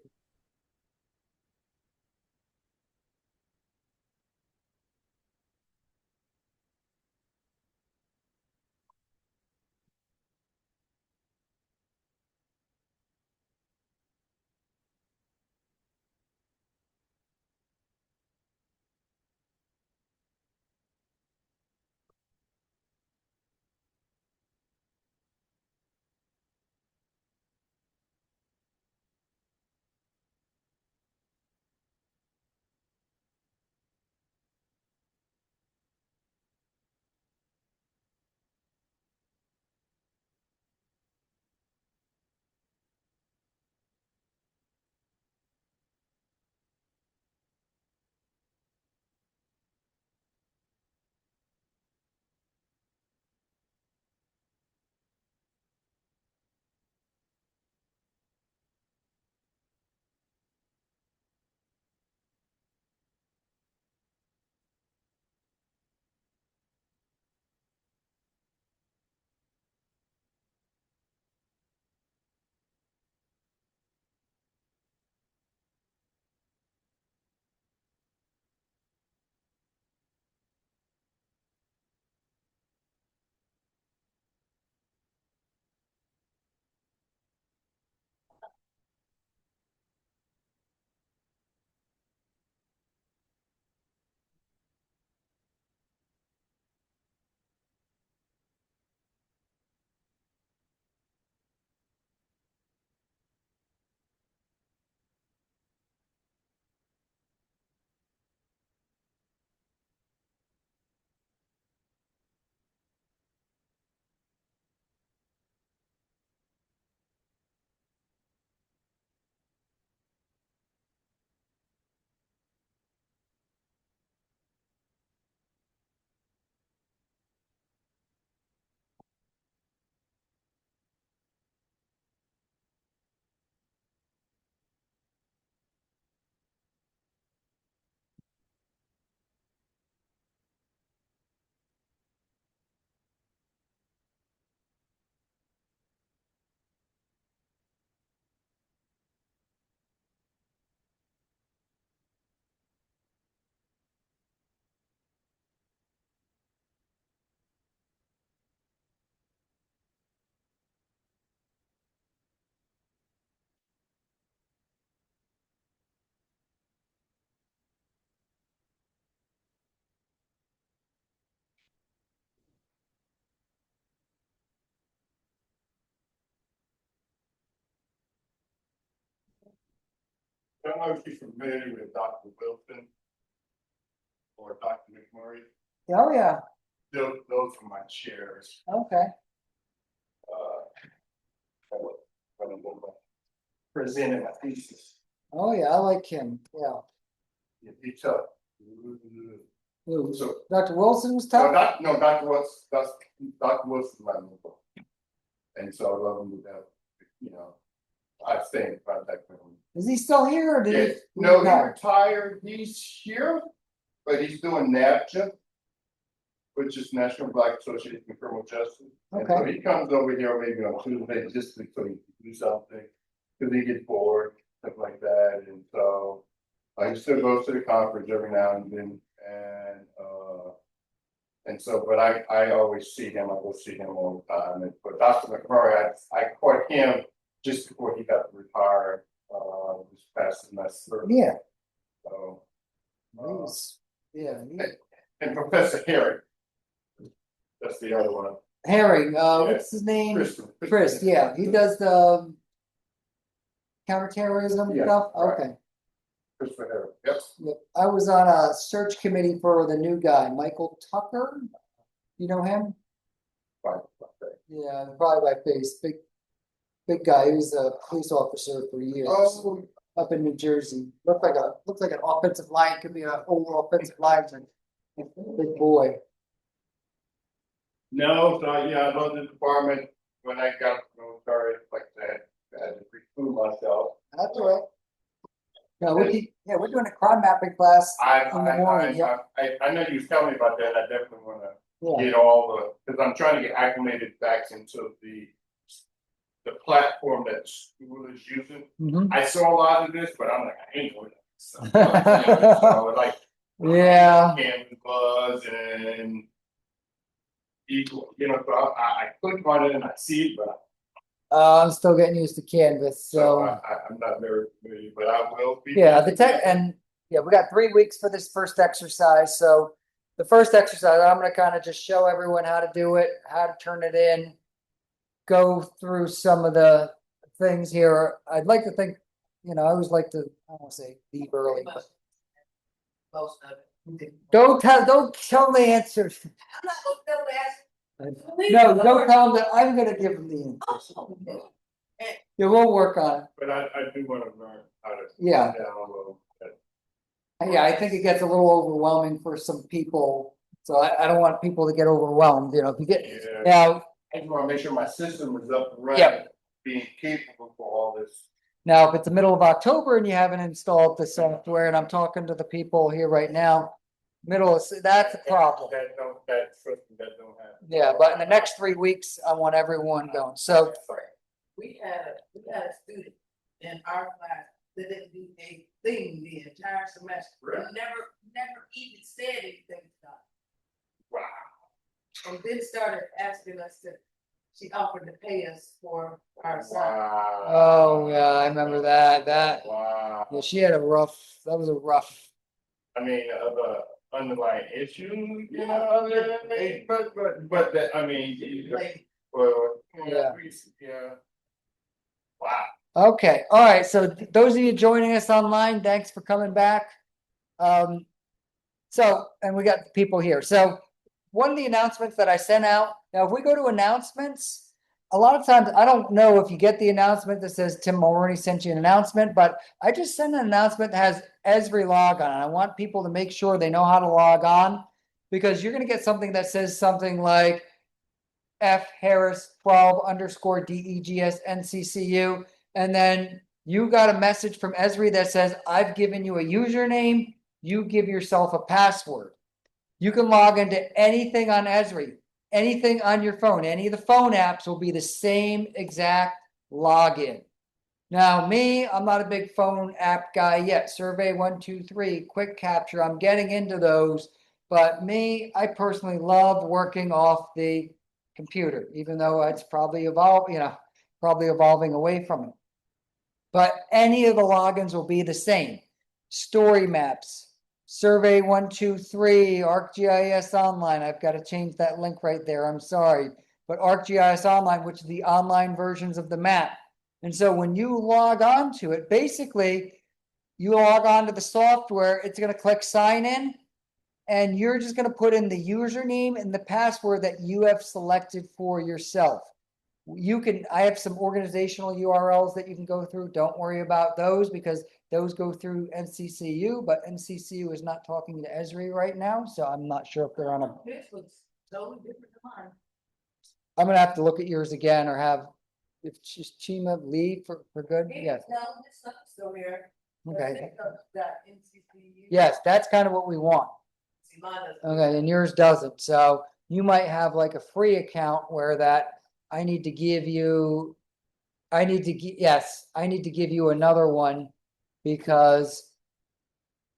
S2: don't know if you're familiar with Dr. Wilson or Dr. McMurray.
S1: Oh, yeah,
S2: Those are my chairs.
S1: okay.
S2: When I'm presenting my thesis.
S1: Oh, yeah, I like him, yeah.
S2: It's up.
S1: Who,
S2: So,
S1: Dr. Wilson was
S2: no,
S1: tough?
S2: Dr. Wilson, Dr. Wilson's my mentor. And so I love him to death, you know. I stay in contact with him.
S1: Is he still here or did
S2: Yes,
S1: he?
S2: no, he
S1: retire?
S2: retired, he's here, but he's doing NABJA, which is National Black Association for Criminal Justice. And so
S1: Okay.
S2: he comes over here maybe on Tuesday just to so he can do something, because he gets bored, stuff like that, and so he still goes to the conference every now and then, and so, but I always see him, I go see him all the time, and but Dr. McMurray, I caught him just before he got retired, this past semester.
S1: Yeah.
S2: So,
S1: He's- yeah.
S2: and Professor Herrick, that's the other one.
S1: Herring, what's his name? Chris, yeah, he does the counterterrorism
S2: Yeah,
S1: stuff,
S2: right.
S1: okay.
S2: Christopher Herrick, yep.
S1: Yep. I was on a search committee for the new guy, Michael Tucker. You know him?
S2: Fine.
S1: Yeah, probably by face, big guy, he was a police officer for years.
S2: Oh,
S1: Up in New Jersey, looks like an offensive line, could be an old offensive lineman. Big boy.
S2: no, so yeah, I love the department when I got military like that, I had to recruit myself.
S1: That's all right. No, we're doing a crime mapping class
S2: I
S1: in the morning, yeah,
S2: know you was telling me about that, I definitely wanna
S1: yeah.
S2: get all the, because I'm trying to get acclimated back into the platform that school is using.
S1: Mhm.
S2: I saw a lot of this, but I'm like, I ain't doing it. So like.
S1: Yeah.
S2: Canvas buzz and people, you know, so I click on it and I see it, but
S1: I'm still getting used to Canvas, so,
S2: I'm not very familiar, but I will be.
S1: yeah, the tech, and, yeah, we got 3 weeks for this first exercise, so. The first exercise, I'm gonna kind of just show everyone how to do it, how to turn it in. Go through some of the things here, I'd like to think, I always like to, I don't wanna say leave early, but.
S4: Most of it.
S1: Don't tell the answers.
S4: I'm not gonna tell that.
S1: No, don't tell them that I'm gonna give them the answers. Yeah, we'll work on it.
S2: But I do want to learn how to.
S1: Yeah.
S2: Down a little bit.
S1: Yeah, I think it gets a little overwhelming for some people, so I don't want people to get overwhelmed, if you get,
S2: Yeah,
S1: now,
S2: I just want to make sure my system is up and
S1: Yep.
S2: running, being capable for all this.
S1: now, if it's the middle of October and you haven't installed the software, and I'm talking to the people here right now, that's a problem.
S2: That don't happen.
S1: Yeah, but in the next 3 weeks, I want everyone going, so,
S4: We had a student in our class that didn't do a thing the entire semester.
S2: Really?
S4: Never even said anything to us.
S2: Wow.
S4: And then started asking us she offered to pay us for our assignment.
S2: Wow.
S1: oh, yeah, I remember that,
S2: Wow.
S1: yeah, she had that was a rough.
S2: I mean, of a underlying issue, but that, I mean,
S4: Like,
S2: well,
S1: Yeah.
S2: yeah. Wow.
S1: Okay, all right, so those of you joining us online, thanks for coming back. And we got people here, so one of the announcements that I sent out, now if we go to announcements, a lot of times, I don't know if you get the announcement that says Tim Mulroney sent you an announcement, but I just sent an announcement that has Esri log on, and I want people to make sure they know how to log on, because you're gonna get something that says something like F Harris 12_DEGS_NCCU, and then you got a message from Esri that says, I've given you a username, you give yourself a password. You can log into anything on Esri, anything on your phone, any of the phone apps will be the same exact login. Now, I'm not a big phone app guy yet. Survey 123, Quick Capture, I'm getting into those, but I personally love working off the computer, even though it's probably evolving away from it. But any of the logins will be the same. Story maps, Survey 123, ArcGIS Online. I've got to change that link right there. I'm sorry. But ArcGIS Online, which is the online versions of the map. And so when you log on to it, basically, you log on to the software, it's gonna click sign in. And you're just gonna put in the username and the password that you have selected for yourself. I have some organizational URLs that you can go through. Don't worry about those because those go through NCCU, but NCCU is not talking to Esri right now, so I'm not sure if they're on a,
S4: This looks totally different than mine.
S1: I'm gonna have to look at yours again or have, if Chima leave for good, yes,
S4: No, this stuff's still here.
S1: okay.
S4: That NCCU.
S1: Yes, that's kind of what we want.
S4: See, mine doesn't.
S1: Okay, and yours doesn't, so you might have like a free account where that, I need to give you. I need to give you another one because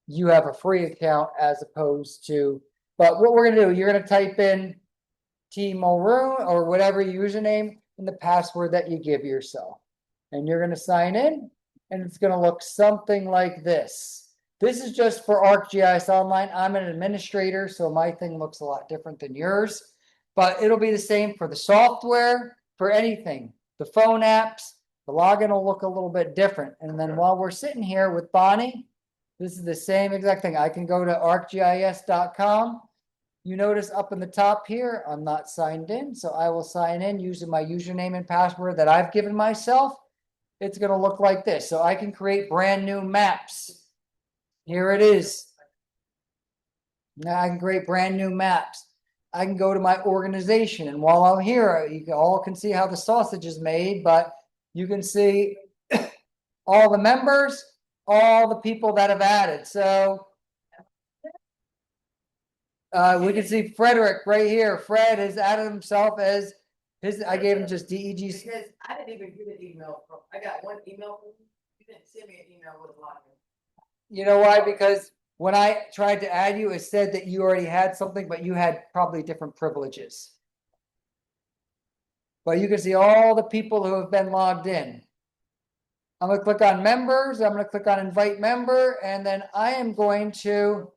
S1: you have a free account as opposed to, but what we're gonna do, you're gonna type in T Mulroon or whatever username and the password that you give yourself. And you're gonna sign in and it's gonna look something like this. This is just for ArcGIS Online. I'm an administrator, so my thing looks a lot different than yours. But it'll be the same for the software, for anything. The phone apps, the login will look a little bit different. And then while we're sitting here with Bonnie, this is the same exact thing. I can go to arcgis.com. You notice up in the top here, I'm not signed in, so I will sign in using my username and password that I've given myself. It's gonna look like this. So I can create brand new maps. Here it is. Now I can create brand new maps. I can go to my organization, and while I'm here, you all can see how the sausage is made, but you can see all the members, all the people that have added. So we can see Frederick right here. Fred has added himself as his, I gave him just DEG.
S4: Because I didn't even get an email from, I got one email from you. You didn't send me an email with a login.
S1: You know why? Because when I tried to add you, it said that you already had something, but you had probably different privileges. But you can see all the people who have been logged in. I'm gonna click on members, I'm gonna click on invite member, and then I am going to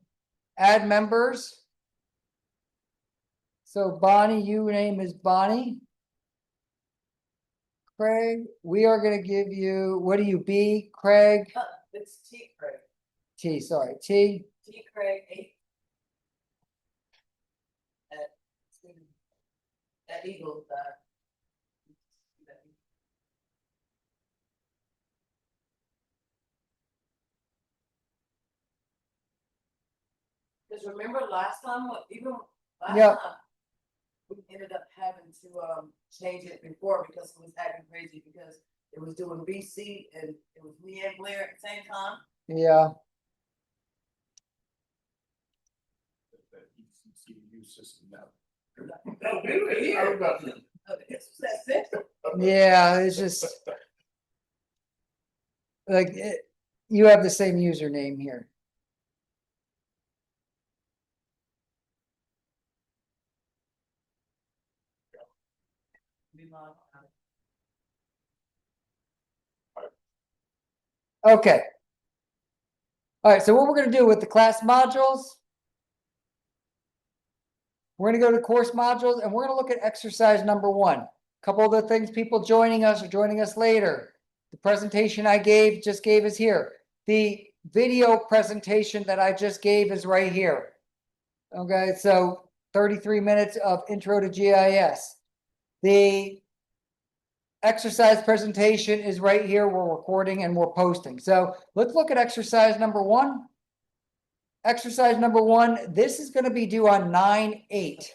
S1: add members. So Bonnie, your name is Bonnie. Craig, we are gonna give you, what do you be, Craig?
S4: It's T Craig.
S1: T, sorry, T.
S4: T Craig 8. At Eagle. Because remember last time, even last
S1: Yeah.
S4: time, we ended up having to change it before because it was acting crazy because it was doing BC and it was me and Blair at the same time.
S1: Yeah,
S2: That ECCU system now.
S4: No, we were here. This was at 6.
S1: yeah, it's just like you have the same username here. Okay. All right, so what we're gonna do with the class modules, we're gonna go to course modules and we're gonna look at exercise number 1. Couple of the things people joining us or joining us later. The presentation I just gave is here. The video presentation that I just gave is right here. Okay, so 33 minutes of intro to GIS. The exercise presentation is right here. We're recording and we're posting. So let's look at exercise number 1. Exercise number 1, this is going to be due on 9/8.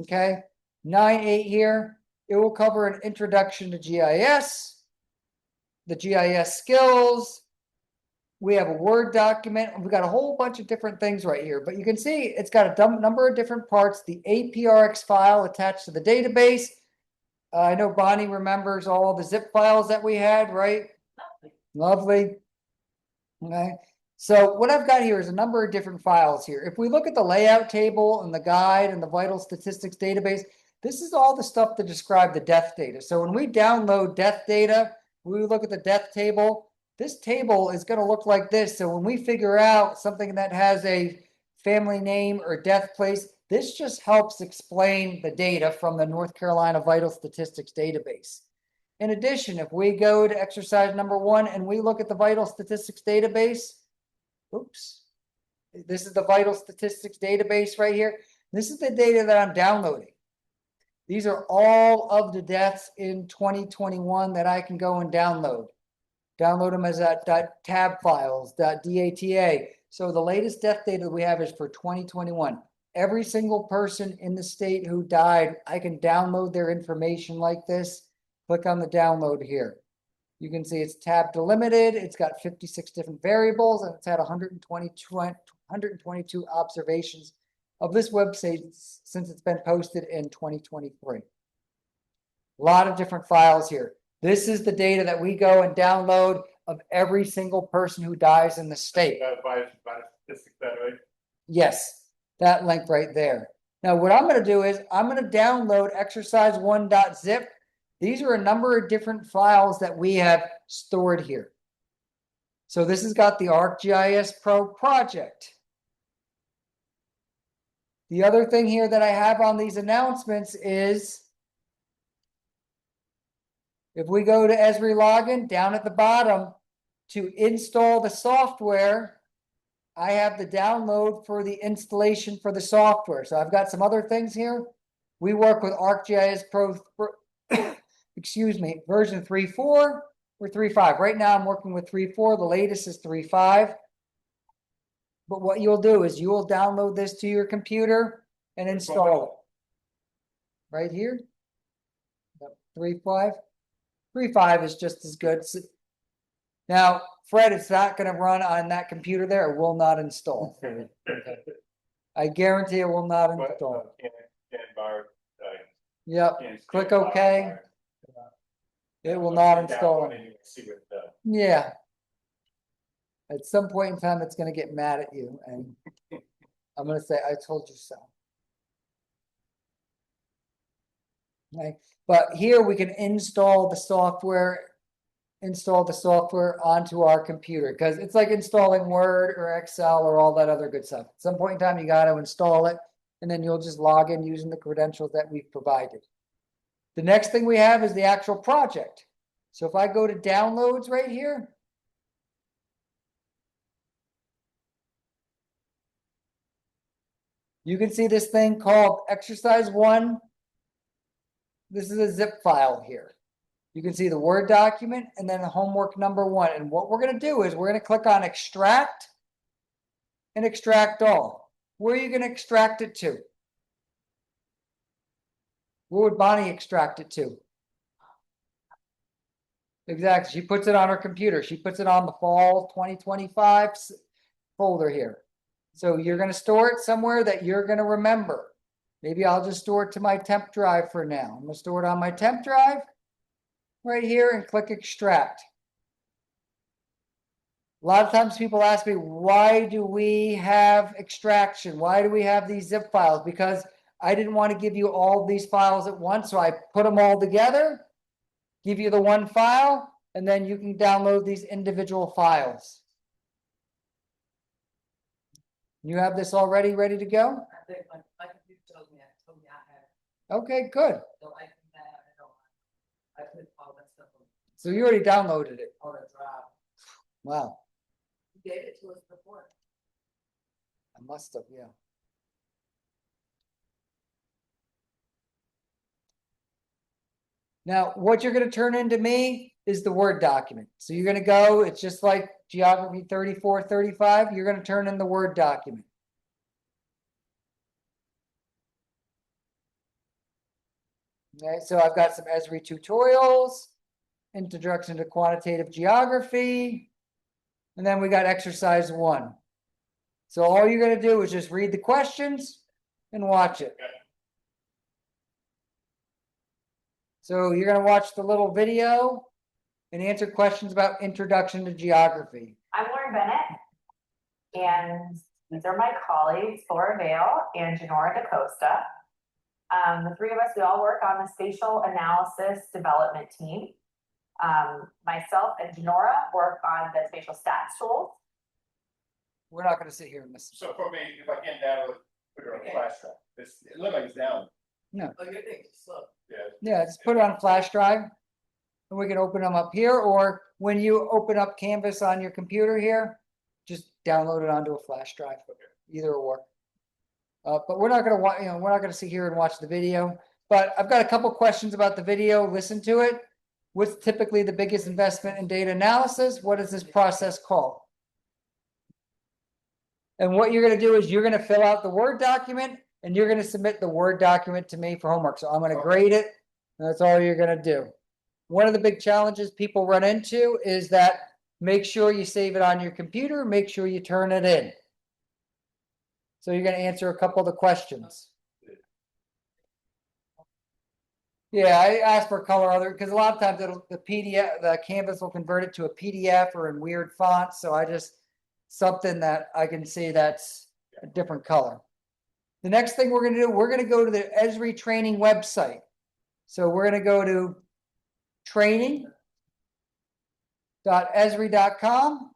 S1: Okay, 9/8 here. It will cover an introduction to GIS, the GIS skills. We have a Word document. We've got a whole bunch of different things right here, but you can see it's got a number of different parts. The APRX file attached to the database. I know Bonnie remembers all the zip files that we had, right? Lovely. Okay. So what I've got here is a number of different files here. If we look at the layout table and the guide and the vital statistics database, this is all the stuff to describe the death data. So when we download death data, we look at the death table. This table is going to look like this. So when we figure out something that has a family name or death place, this just helps explain the data from the North Carolina Vital Statistics database. In addition, if we go to exercise number 1 and we look at the Vital Statistics database, oops. This is the vital statistics database right here. This is the data that I'm downloading. These are all of the deaths in 2021 that I can go and download. Download them as .tab files, .data. So the latest death data that we have is for 2021. Every single person in the state who died, I can download their information like this. Click on the download here. You can see it's tab delimited. It's got 56 different variables, and it's had 122 observations of this website since it's been posted in 2023. A lot of different files here. This is the data that we go and download of every single person who dies in the state.
S2: By statistics that way.
S1: Yes, that link right there. Now, what I'm going to do is I'm going to download exercise1.zip. These are a number of different files that we have stored here. So this has got the ArcGIS Pro project. The other thing here that I have on these announcements is if we go to Esri login down at the bottom to install the software, I have the download for the installation for the software. So I've got some other things here. We work with ArcGIS Pro, excuse me, version 3.4 or 3.5. Right now I'm working with 3.4. The latest is 3.5. But what you'll do is you will download this to your computer and install it. Right here. 3.5. 3.5 is just as good. Now, Fred, it's not going to run on that computer there. It will not install. Okay. I guarantee it will not install. Yep. Click OK. It will not install. Yeah. At some point in time, it's going to get mad at you, and I'm going to say, "I told you so." Okay. But here we can install the software onto our computer, because it's like installing Word or Excel or all that other good stuff. At some point in time, you got to install it, and then you'll just log in using the credentials that we've provided. The next thing we have is the actual project. So if I go to downloads right here, you can see this thing called exercise 1. This is a zip file here. You can see the Word document and then the homework number 1. And what we're going to do is we're going to click on extract and extract all. Where are you going to extract it to? Where would Bonnie extract it to? Exactly. She puts it on her computer. She puts it on the fall 2025 folder here. So you're going to store it somewhere that you're going to remember. Maybe I'll just store it to my temp drive for now. I'm going to store it on my temp drive right here and click extract. A lot of times people ask me, why do we have extraction? Why do we have these zip files? Because I didn't want to give you all these files at once, so I put them all together, give you the one file, and then you can download these individual files. You have this already ready to go?
S4: I think my computer told me I have.
S1: Okay, good.
S4: So I think that I put all that stuff on
S1: So you already downloaded it.
S4: all that drive.
S1: Wow.
S4: You gave it to us before.
S1: I must have, yeah. Now, what you're going to turn into me is the Word document. So you're going to go, it's just like Geography 34, 35. You're going to turn in the Word document. Okay, so I've got some Esri tutorials, Introduction to Quantitative Geography, and then we got exercise 1. So all you're going to do is just read the questions and watch it. So you're going to watch the little video and answer questions about Introduction to Geography.
S6: I'm Lauren Bennett, and these are my colleagues, Laura Vale and Janora DaCosta. The three of us, we all work on the spatial analysis development team. Myself and Janora work on the spatial stats tools.
S1: We're not going to sit here and listen.
S2: So for me, if I can download, put it on a flash drive. It looks like it's down.
S4: Oh, your thing is slow.
S1: Yeah, just put it on a flash drive, and we can open them up here. Or when you open up Canvas on your computer here, just download it onto a flash drive, either or. But we're not gonna we're not gonna sit here and watch the video, but I've got a couple questions about the video, listen to it. What's typically the biggest investment in data analysis? What is this process called? And what you're gonna do is you're gonna fill out the Word document and you're gonna submit the Word document to me for homework. So I'm gonna grade it. And that's all you're gonna do. One of the big challenges people run into is that make sure you save it on your computer, make sure you turn it in. So you're gonna answer a couple of the questions. Yeah, I asked for color other, because a lot of times the PDF, the Canvas will convert it to a PDF or in weird fonts, so I just, something that I can see that's a different color. The next thing we're gonna do, we're gonna go to the Esri training website. So we're gonna go to training.esri.com.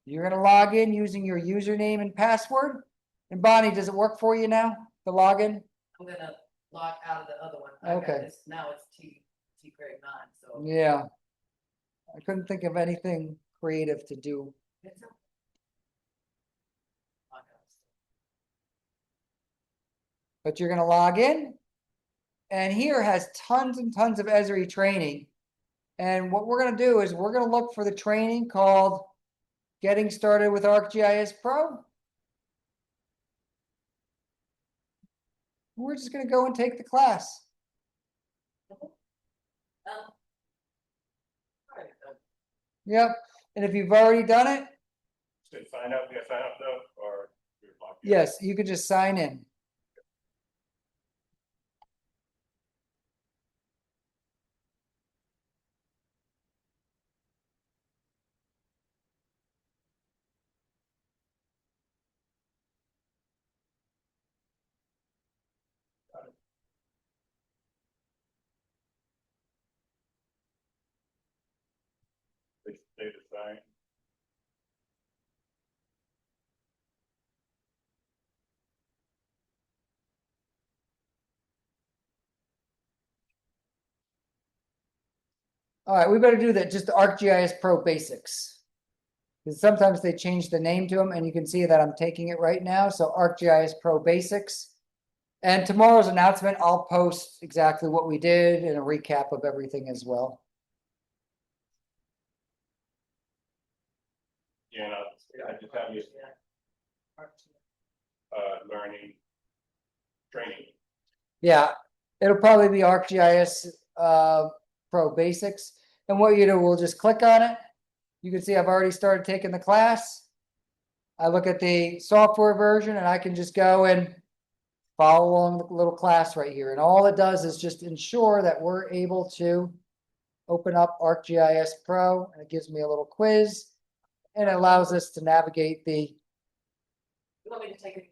S1: You're gonna log in using your username and password. And Bonnie, does it work for you now, the login?
S4: I'm gonna log out of the other one. I got
S1: Okay.
S4: this- Now it's T grade 9, so.
S1: Yeah. I couldn't think of anything creative to do.
S4: It's a- log out.
S1: But you're gonna log in. And here has tons and tons of Esri training. And what we're gonna do is we're gonna look for the training called Getting Started with ArcGIS Pro. We're just gonna go and take the class.
S4: Alright,
S1: Yep. And if you've already done it,
S2: So sign up, yeah, sign up though, or you're logged in?
S1: yes, you could just sign in.
S2: They say to sign.
S1: All right, we better do that, just the ArcGIS Pro Basics. Because sometimes they change the name to them, and you can see that I'm taking it right now. So ArcGIS Pro Basics. And tomorrow's announcement, I'll post exactly what we did and a recap of everything as well.
S2: Yeah, and I just have you,
S4: yeah.
S2: learning, training.
S1: Yeah, it'll probably be ArcGIS Pro Basics. And what you do, we'll just click on it. You can see I've already started taking the class. I look at the software version and I can just go and follow along the little class right here. And all it does is just ensure that we're able to open up ArcGIS Pro, and it gives me a little quiz and it allows us to navigate the,
S4: You want me to take it?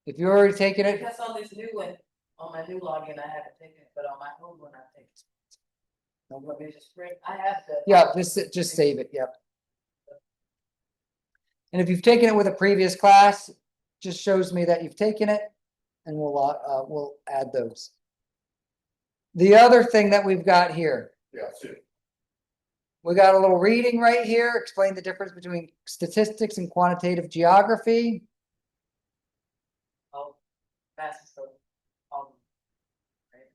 S1: if you're already taking it,
S4: Because on this new one, on my new login, I haven't taken it, but on my old one, I've taken it. You want me to just bring, I have the.
S1: yeah, just save it, yep. And if you've taken it with a previous class, just shows me that you've taken it, and we'll add those. The other thing that we've got here,
S2: Yeah, see.
S1: we got a little reading right here, explain the difference between statistics and quantitative geography.
S4: Oh, fast, so.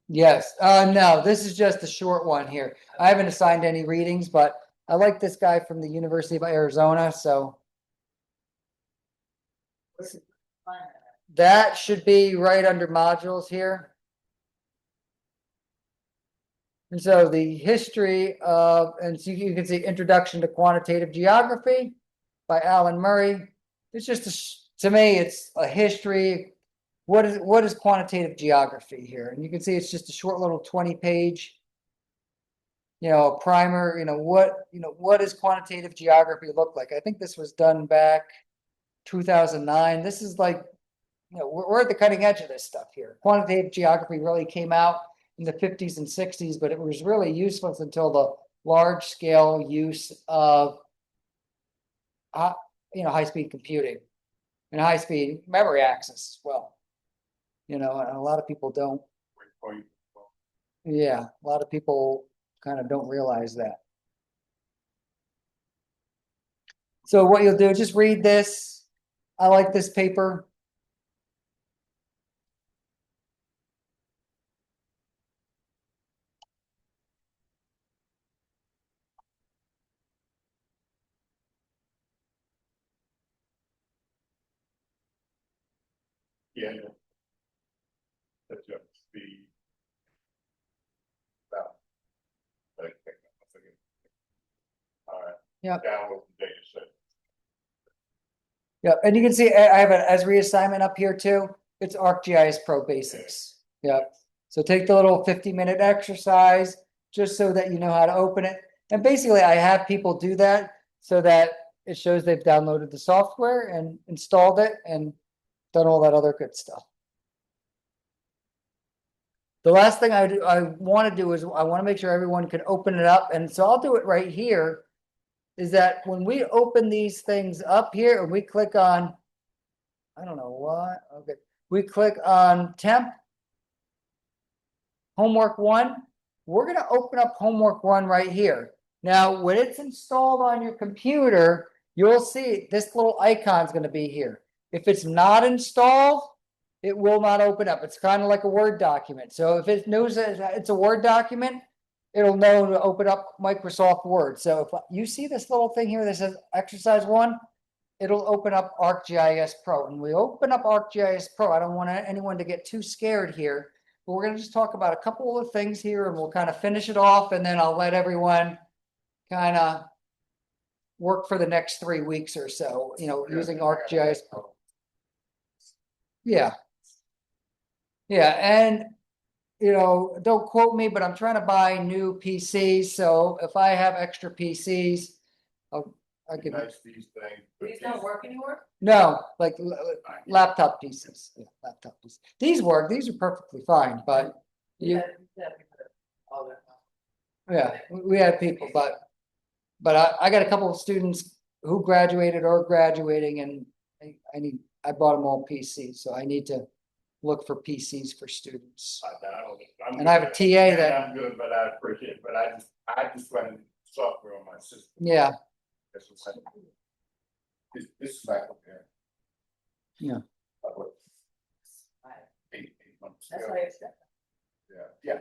S1: Yes, no, this is just a short one here. I haven't assigned any readings, but I like this guy from the University of Arizona, so that should be right under modules here. And so the history of, and so you can see Introduction to Quantitative Geography by Alan Murray. It's just, to me, it's a history. What is quantitative geography here? And you can see it's just a short little 20-page, primer, what does quantitative geography look like? I think this was done back 2009. This is like, we're at the cutting edge of this stuff here. Quantitative geography really came out in the 50s and 60s, but it was really useless until the large scale use of, high-speed computing and high-speed memory access as well. And a lot of people don't. Yeah, a lot of people kind of don't realize that. So what you'll do, just read this. I like this paper.
S2: Yeah. That's just the. Well. All right.
S1: Yeah.
S2: Download the data set.
S1: Yeah, and you can see I have an Esri assignment up here too. It's ArcGIS Pro Basics. Yeah. So take the little 50-minute exercise just so that you know how to open it. And basically I have people do that so that it shows they've downloaded the software and installed it and done all that other good stuff. The last thing I want to do is I want to make sure everyone can open it up. And so I'll do it right here. Is that when we open these things up here and we click on, I don't know what, okay, we click on temp, homework 1, we're going to open up homework 1 right here. Now, when it's installed on your computer, you'll see this little icon is going to be here. If it's not installed, it will not open up. It's kind of like a Word document. So if it knows that it's a Word document, it'll know to open up Microsoft Word. So if you see this little thing here that says exercise 1, it'll open up ArcGIS Pro. And we open up ArcGIS Pro. I don't want anyone to get too scared here, but we're going to just talk about a couple of things here and we'll kind of finish it off. And then I'll let everyone kind of work for the next 3 weeks or so, using ArcGIS Pro. Yeah. Yeah. And don't quote me, but I'm trying to buy new PCs. So if I have extra PCs, I'll give you.
S2: Nice these things.
S4: These don't work anymore?
S1: No, like laptop PCs. Yeah, laptop PCs. These work. These are perfectly fine, but
S4: All that.
S1: yeah, we had people, but I got a couple of students who graduated or graduating, and I bought them all PCs, so I need to look for PCs for students. And I have a TA that
S2: I'm good, but I appreciate it. But I just run software on my system.
S1: Yeah.
S2: This is back up there.
S1: Yeah.
S2: Eight months
S4: That's
S2: ago.
S4: why it's.
S2: Yeah.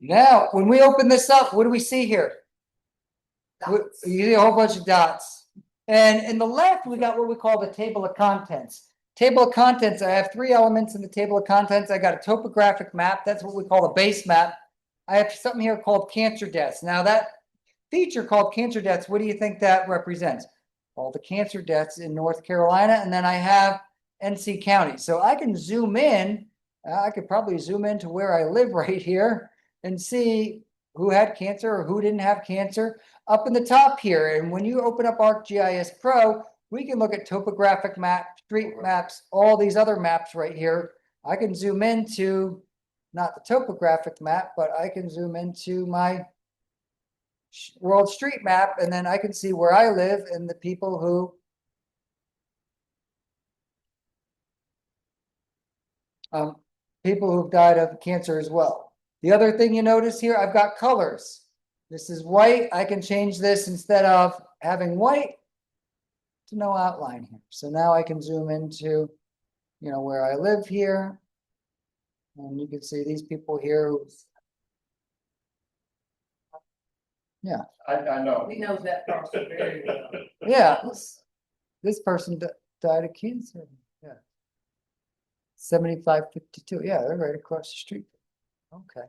S1: Now, when we open this up, what do we see here? You see a whole bunch of dots. And in the left, we got what we call the table of contents. Table of contents, I have 3 elements in the table of contents. I got a topographic map. That's what we call a base map. I have something here called cancer deaths. Now that feature called cancer deaths, what do you think that represents? All the cancer deaths in North Carolina. And then I have NC County. So I can zoom in. I could probably zoom into where I live right here and see who had cancer or who didn't have cancer up in the top here. And when you open up ArcGIS Pro, we can look at topographic maps, street maps, all these other maps right here. I can zoom into not the topographic map, but I can zoom into my world street map, and then I can see where I live and the people who who've died of cancer as well. The other thing you notice here, I've got colors. This is white. I can change this instead of having white to no outline here. So now I can zoom into, where I live here. And you can see these people here. Yeah.
S2: I know.
S4: He knows that person very well.
S1: Yeah. This person died of cancer. Yeah. 7552. Yeah, they're right across the street. Okay.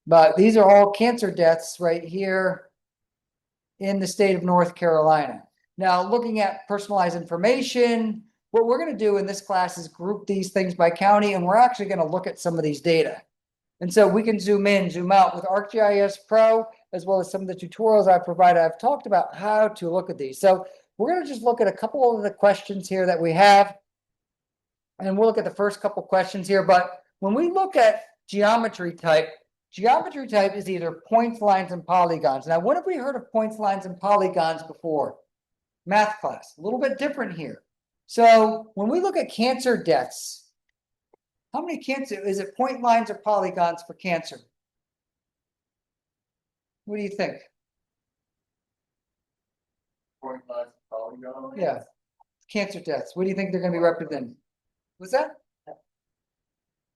S1: But these are all cancer deaths right here in the state of North Carolina. Now, looking at personalized information, what we're going to do in this class is group these things by county, and we're actually going to look at some of these data. And so we can zoom in, zoom out with ArcGIS Pro, as well as some of the tutorials I've provided. I've talked about how to look at these. So we're going to just look at a couple of the questions here that we have. And we'll look at the first couple questions here. But when we look at geometry type is either points, lines, and polygons. Now, when have we heard of points, lines, and polygons before? Math class. A little bit different here. So when we look at cancer deaths, how many cancer, is it point lines or polygons for cancer? What do you think?
S2: point lines polygon.
S1: Yeah. Cancer deaths. What do you think they're gonna be represented? What's that?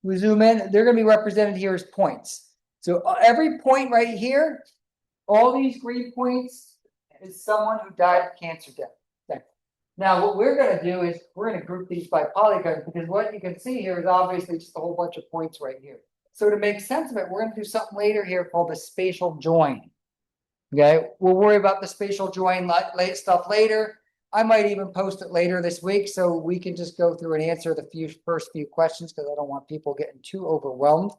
S1: We zoom in, they're gonna be represented here as points. So every point right here, all these green points is someone who died of cancer death. Okay. Now, what we're gonna do is we're gonna group these by polygons because what you can see here is obviously just a whole bunch of points right here. So to make sense of it, we're gonna do something later here called the spatial join. Okay, we'll worry about the spatial join stuff later. I might even post it later this week so we can just go through and answer the first few questions because I don't want people getting too overwhelmed.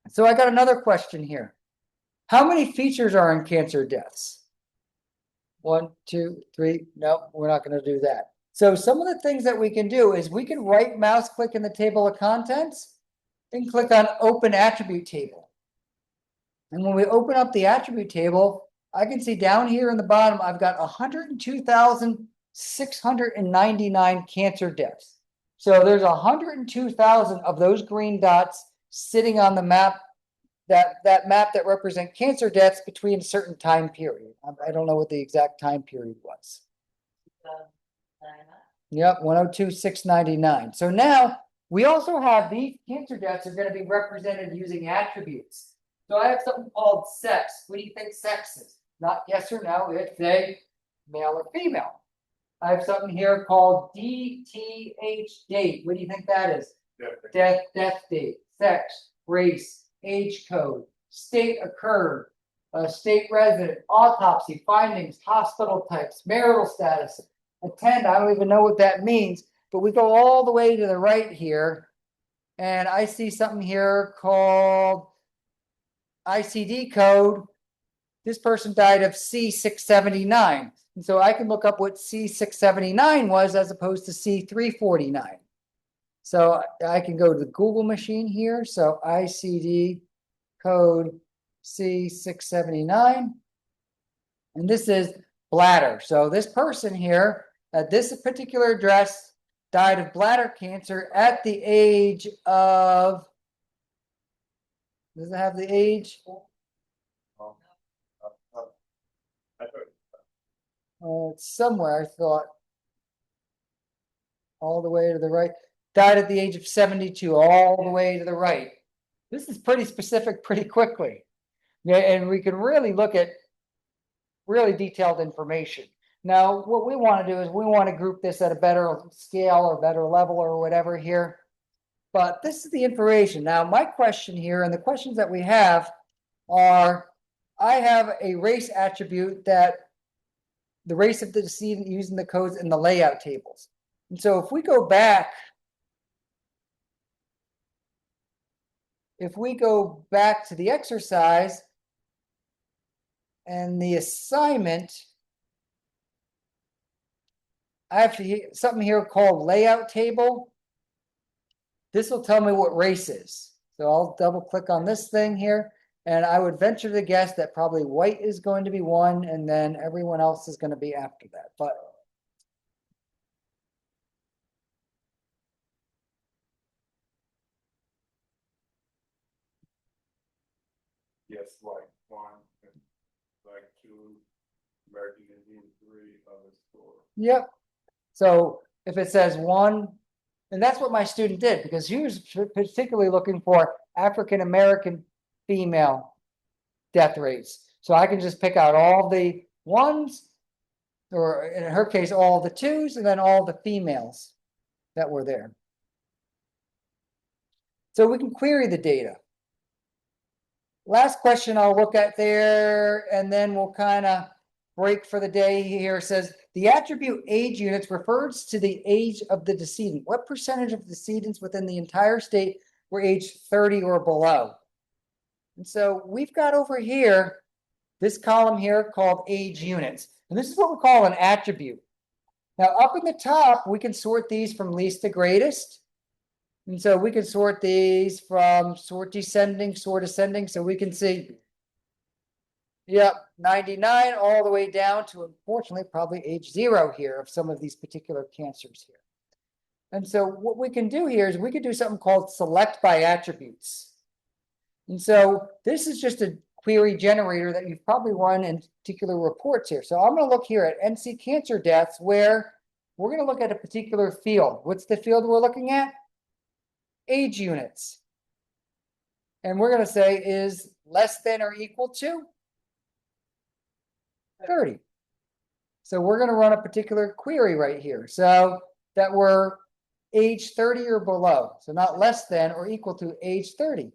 S1: So I got another question here. How many features are in cancer deaths? 1, 2, 3. No, we're not going to do that. So some of the things that we can do is we can right mouse click in the table of contents and click on open attribute table. And when we open up the attribute table, I can see down here in the bottom, I've got 102,699 cancer deaths. So there's 102,000 of those green dots sitting on the map, that map that represent cancer deaths between a certain time period. I don't know what the exact time period was. Yep, 102,699. So now we also have these cancer deaths are going to be represented using attributes. So I have something called sex. What do you think sex is? Not yes or no, it's a male or female. I have something here called DTH date. What do you think that is? Death date, sex, race, age code, state occurred, state resident, autopsy, findings, hospital types, marital status, attend. I don't even know what that means, but we go all the way to the right here, and I see something here called ICD code. This person died of C679. And so I can look up what C679 was as opposed to C349. So I can go to the Google machine here. So ICD code C679. And this is bladder. So this person here at this particular address died of bladder cancer at the age of, does it have the age? It's somewhere, I thought. All the way to the right. Died at the age of 72, all the way to the right. This is pretty specific pretty quickly. Yeah, and we can really look at really detailed information. Now, what we want to do is we want to group this at a better scale or better level or whatever here. But this is the information. Now, my question here and the questions that we have are, I have a race attribute that the race of the decedent using the codes in the layout tables. And so if we go back, to the exercise and the assignment, I have something here called layout table. This will tell me what race is. So I'll double click on this thing here. And I would venture to guess that probably white is going to be one, and then everyone else is going to be after that. But
S2: Yes, like 1, like 2, American Indian 3, others 4.
S1: yep. So if it says 1, and that's what my student did, because he was particularly looking for African American female death rates. So I can just pick out all the 1s, or in her case, all the 2s, and then all the females that were there. So we can query the data. Last question I'll look at there, and then we'll kind of break for the day here. It says, the attribute age units refers to the age of the decedent. What percentage of decedents within the entire state were age 30 or below? And so we've got over here, this column here called age units. And this is what we call an attribute. Now up in the top, we can sort these from least to greatest. And so we can sort these from sort descending, sort ascending. So we can see, yep, 99 all the way down to, unfortunately, probably age 0 here of some of these particular cancers here. And so what we can do here is we can do something called select by attributes. And so this is just a query generator that you've probably run in particular reports here. So I'm gonna look here at NC cancer deaths where we're gonna look at a particular field. What's the field we're looking at? Age units. And we're gonna say is less than or equal to 30. So we're gonna run a particular query right here. So that we're age 30 or below. So not less than or equal to age 30.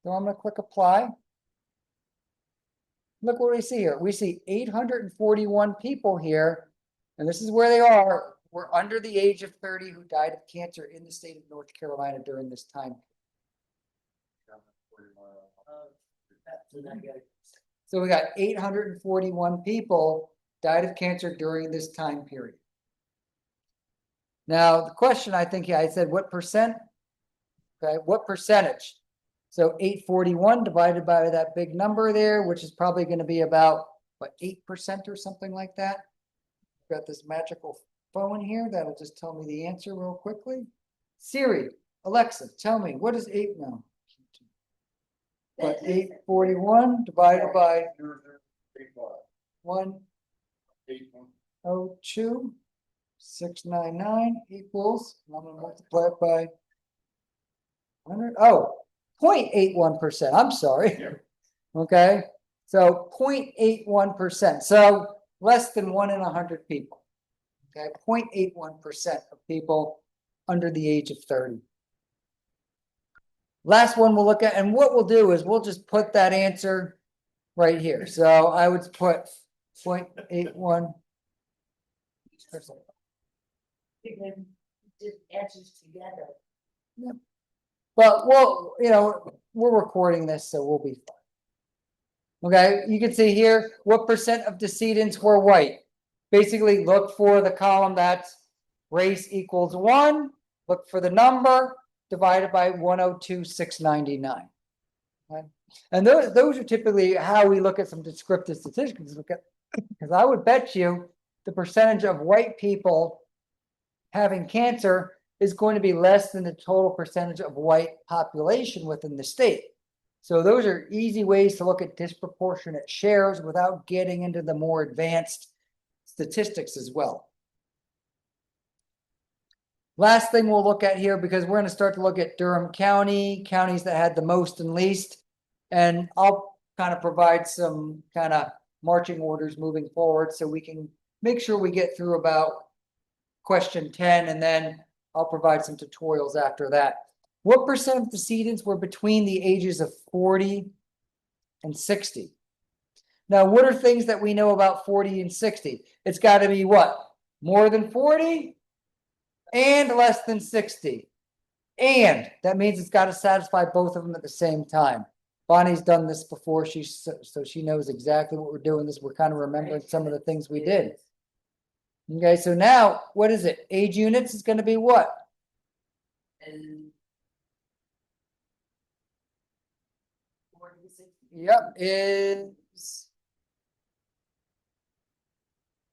S1: So I'm gonna click apply. Look what we see here. We see 841 people here, and this is where they are. We're under the age of 30 who died of cancer in the state of North Carolina during this time. So we got 841 people died of cancer during this time period. Now, the question I think, I said, what percent? Okay, what percentage? So 841 divided by that big number there, which is probably going to be about, what, 8% or something like that? Got this magical phone here that'll just tell me the answer real quickly. Siri, Alexa, tell me, what is 8 now? But 841 divided by 102 699 equals, I'm gonna multiply it by 100, 0.81%, I'm sorry.
S2: Yeah.
S1: Okay, so 0.81%, so less than 1 in 100 people. Okay, 0.81% of people under the age of 30. Last one we'll look at, and what we'll do is we'll just put that answer right here. So I would put 0.81.
S4: Just answers together.
S1: But we're recording this, so we'll be fine. Okay, you can see here what percent of decedents were white. Basically, look for the column that's race equals 1. Look for the number divided by 102,699. Okay? And those are typically how we look at some descriptive statistics. Because I would bet you the percentage of white people having cancer is going to be less than the total percentage of white population within the state. So those are easy ways to look at disproportionate shares without getting into the more advanced statistics as well. Last thing we'll look at here, because we're going to start to look at Durham County, counties that had the most and least, and I'll kind of provide some kind of marching orders moving forward so we can make sure we get through about question 10, and then I'll provide some tutorials after that. What percent of decedents were between the ages of 40 and 60? Now, what are things that we know about 40 and 60? It's got to be what? More than 40 and less than 60. And that means it's got to satisfy both of them at the same time. Bonnie's done this before, so she knows exactly what we're doing. We're kind of remembering some of the things we did. Okay, so now, what is it? Age units is going to be what?
S4: And
S1: Yep, is.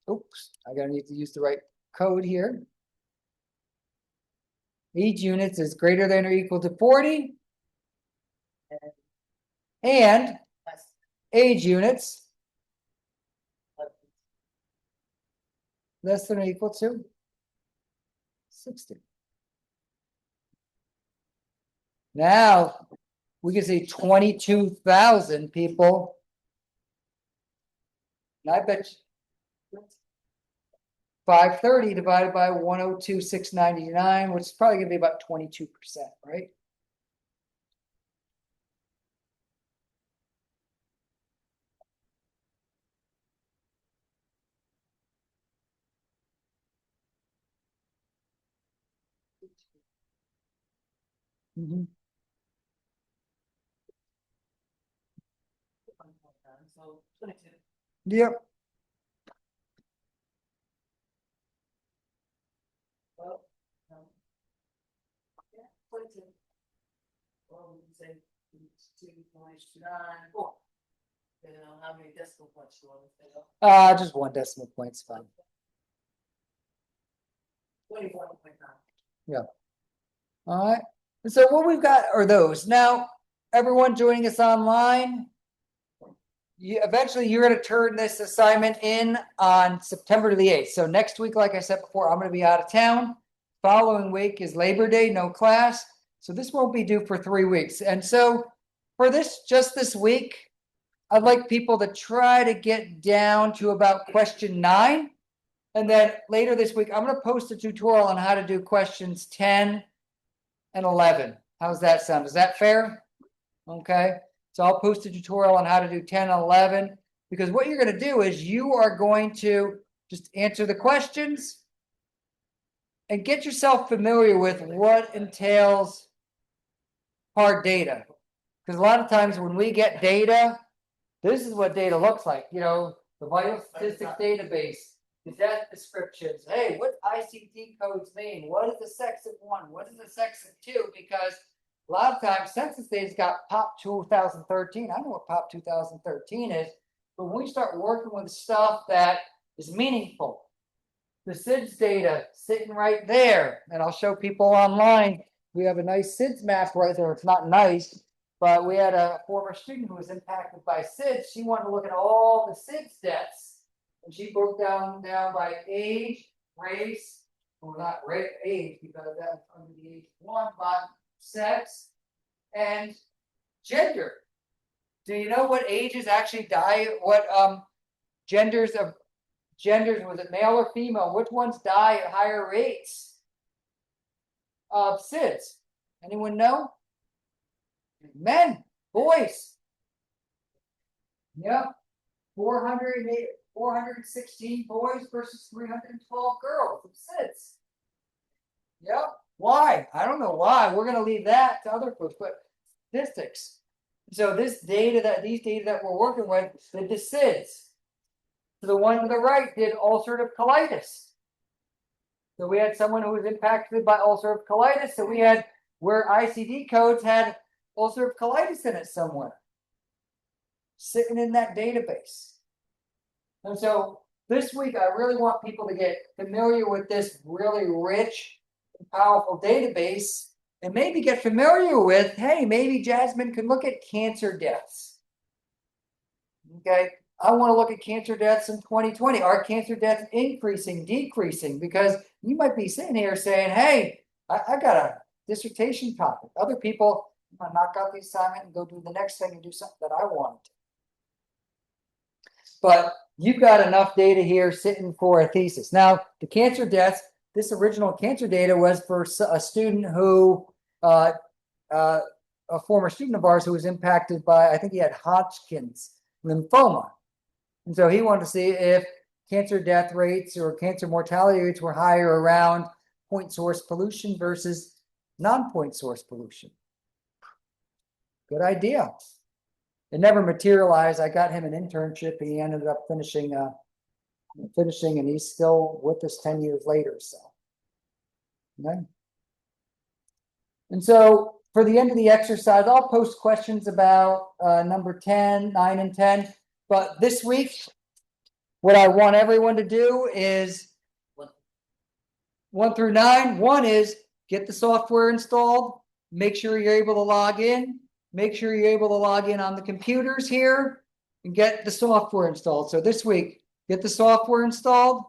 S1: Oops, I gotta need to use the right code here. Age units is greater than or equal to 40. And age units less than or equal to 60. Now we can see 22,000 people. And I bet you 530 divided by 102,699, which is probably going to be about 22%, right? Mm-hmm.
S4: so 22.
S1: Yep.
S4: Well, yeah, 22. Well, we can say 2.9. Oh. Depending on how many decimal points you want to say.
S1: Just 1 decimal point's fine.
S4: 21.9.
S1: Yeah. All right. And so what we've got are those. Now, everyone joining us online. Eventually, you're gonna turn this assignment in on September the 8th. So next week, like I said before, I'm gonna be out of town. Following week is Labor Day, no class. So this won't be due for 3 weeks. And so for just this week, I'd like people to try to get down to about question 9. And then later this week, I'm gonna post a tutorial on how to do questions 10 and 11. How's that sound? Is that fair? Okay. So I'll post a tutorial on how to do 10 and 11, because what you're going to do is you are going to just answer the questions and get yourself familiar with what entails hard data. Because a lot of times when we get data, this is what data looks like. You know, the vital statistics database, the death descriptions. Hey, what ICD codes mean? What is the sex of 1? What is the sex of 2? Because a lot of times census data's got POP 2013. I know what POP 2013 is, but when we start working with stuff that is meaningful, the SIDS data sitting right there, and I'll show people online. We have a nice SIDS map right there. It's not nice, but we had a former student who was impacted by SIDS. She wanted to look at all the SIDS deaths, and she broke down by age, race, well, not age, because that's under the age of 1, but sex, and gender. Do you know what ages actually die? What genders, was it male or female? Which ones die at higher rates of SIDS? Anyone know? Men, boys. Yep. 416 boys versus 312 girls of SIDS. Yep. Why? I don't know why. We're going to leave that to other folks, but statistics. So these data that we're working with, the SIDS. So the one to the right did ulcerative colitis. So we had someone who was impacted by ulcerative colitis. So we had where ICD codes had ulcerative colitis in it somewhere, sitting in that database. And so this week, I really want people to get familiar with this really rich, powerful database, and maybe get familiar with, hey, maybe Jasmine can look at cancer deaths. Okay, I want to look at cancer deaths in 2020. Are cancer deaths increasing, decreasing? Because you might be sitting here saying, hey, I got a dissertation topic. Other people, I'm going to knock out the assignment and go do the next thing and do something that I wanted to. But you've got enough data here sitting for a thesis. Now, the cancer deaths, this original cancer data was for a student who, a former student of ours who was impacted by, I think he had Hodgkin's lymphoma. And so he wanted to see if cancer death rates or cancer mortality rates were higher around point source pollution versus non-point source pollution. Good idea. It never materialized. I got him an internship. He ended up finishing, and he's still with us 10 years later. So, okay. And so for the end of the exercise, I'll post questions about number 10, 9, and 10. But this week, what I want everyone to do is 1 through 9. 1 is get the software installed. Make sure you're able to log in. Make sure you're able to log in on the computers here and get the software installed. So this week, get the software installed,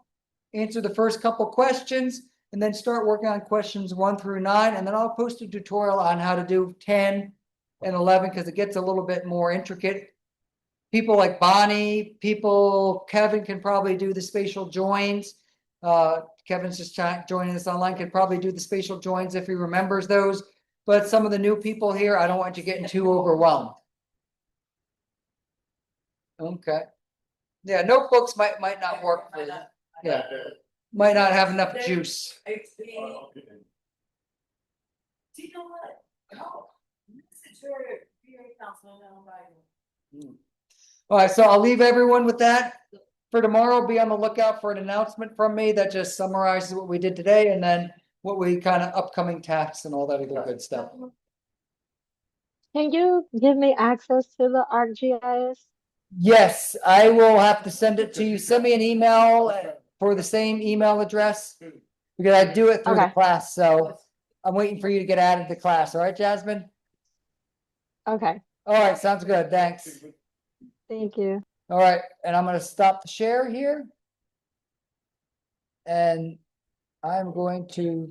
S1: answer the first couple questions, and then start working on questions 1 through 9. And then I'll post a tutorial on how to do 10 and 11 because it gets a little bit more intricate. People like Bonnie, Kevin can probably do the spatial joins. Kevin's just joining us online, can probably do the spatial joins if he remembers those. But some of the new people here, I don't want you getting too overwhelmed. Okay. Yeah, notebooks might not work for you. Yeah. Might not have enough juice.
S4: Do you know what? No. This is your council.
S1: All right, so I'll leave everyone with that. For tomorrow, be on the lookout for an announcement from me that just summarizes what we did today and then what we kind of upcoming tasks and all that other good stuff.
S5: Can you give me access to the ArcGIS?
S1: Yes, I will have to send it to you. Send me an email for the same email address because I do it through the
S5: Okay.
S1: class. So I'm waiting for you to get added to class. All right, Jasmine?
S5: Okay,
S1: All right, sounds good, thanks.
S5: thank you.
S1: All right, and I'm gonna stop the share here. And I'm going to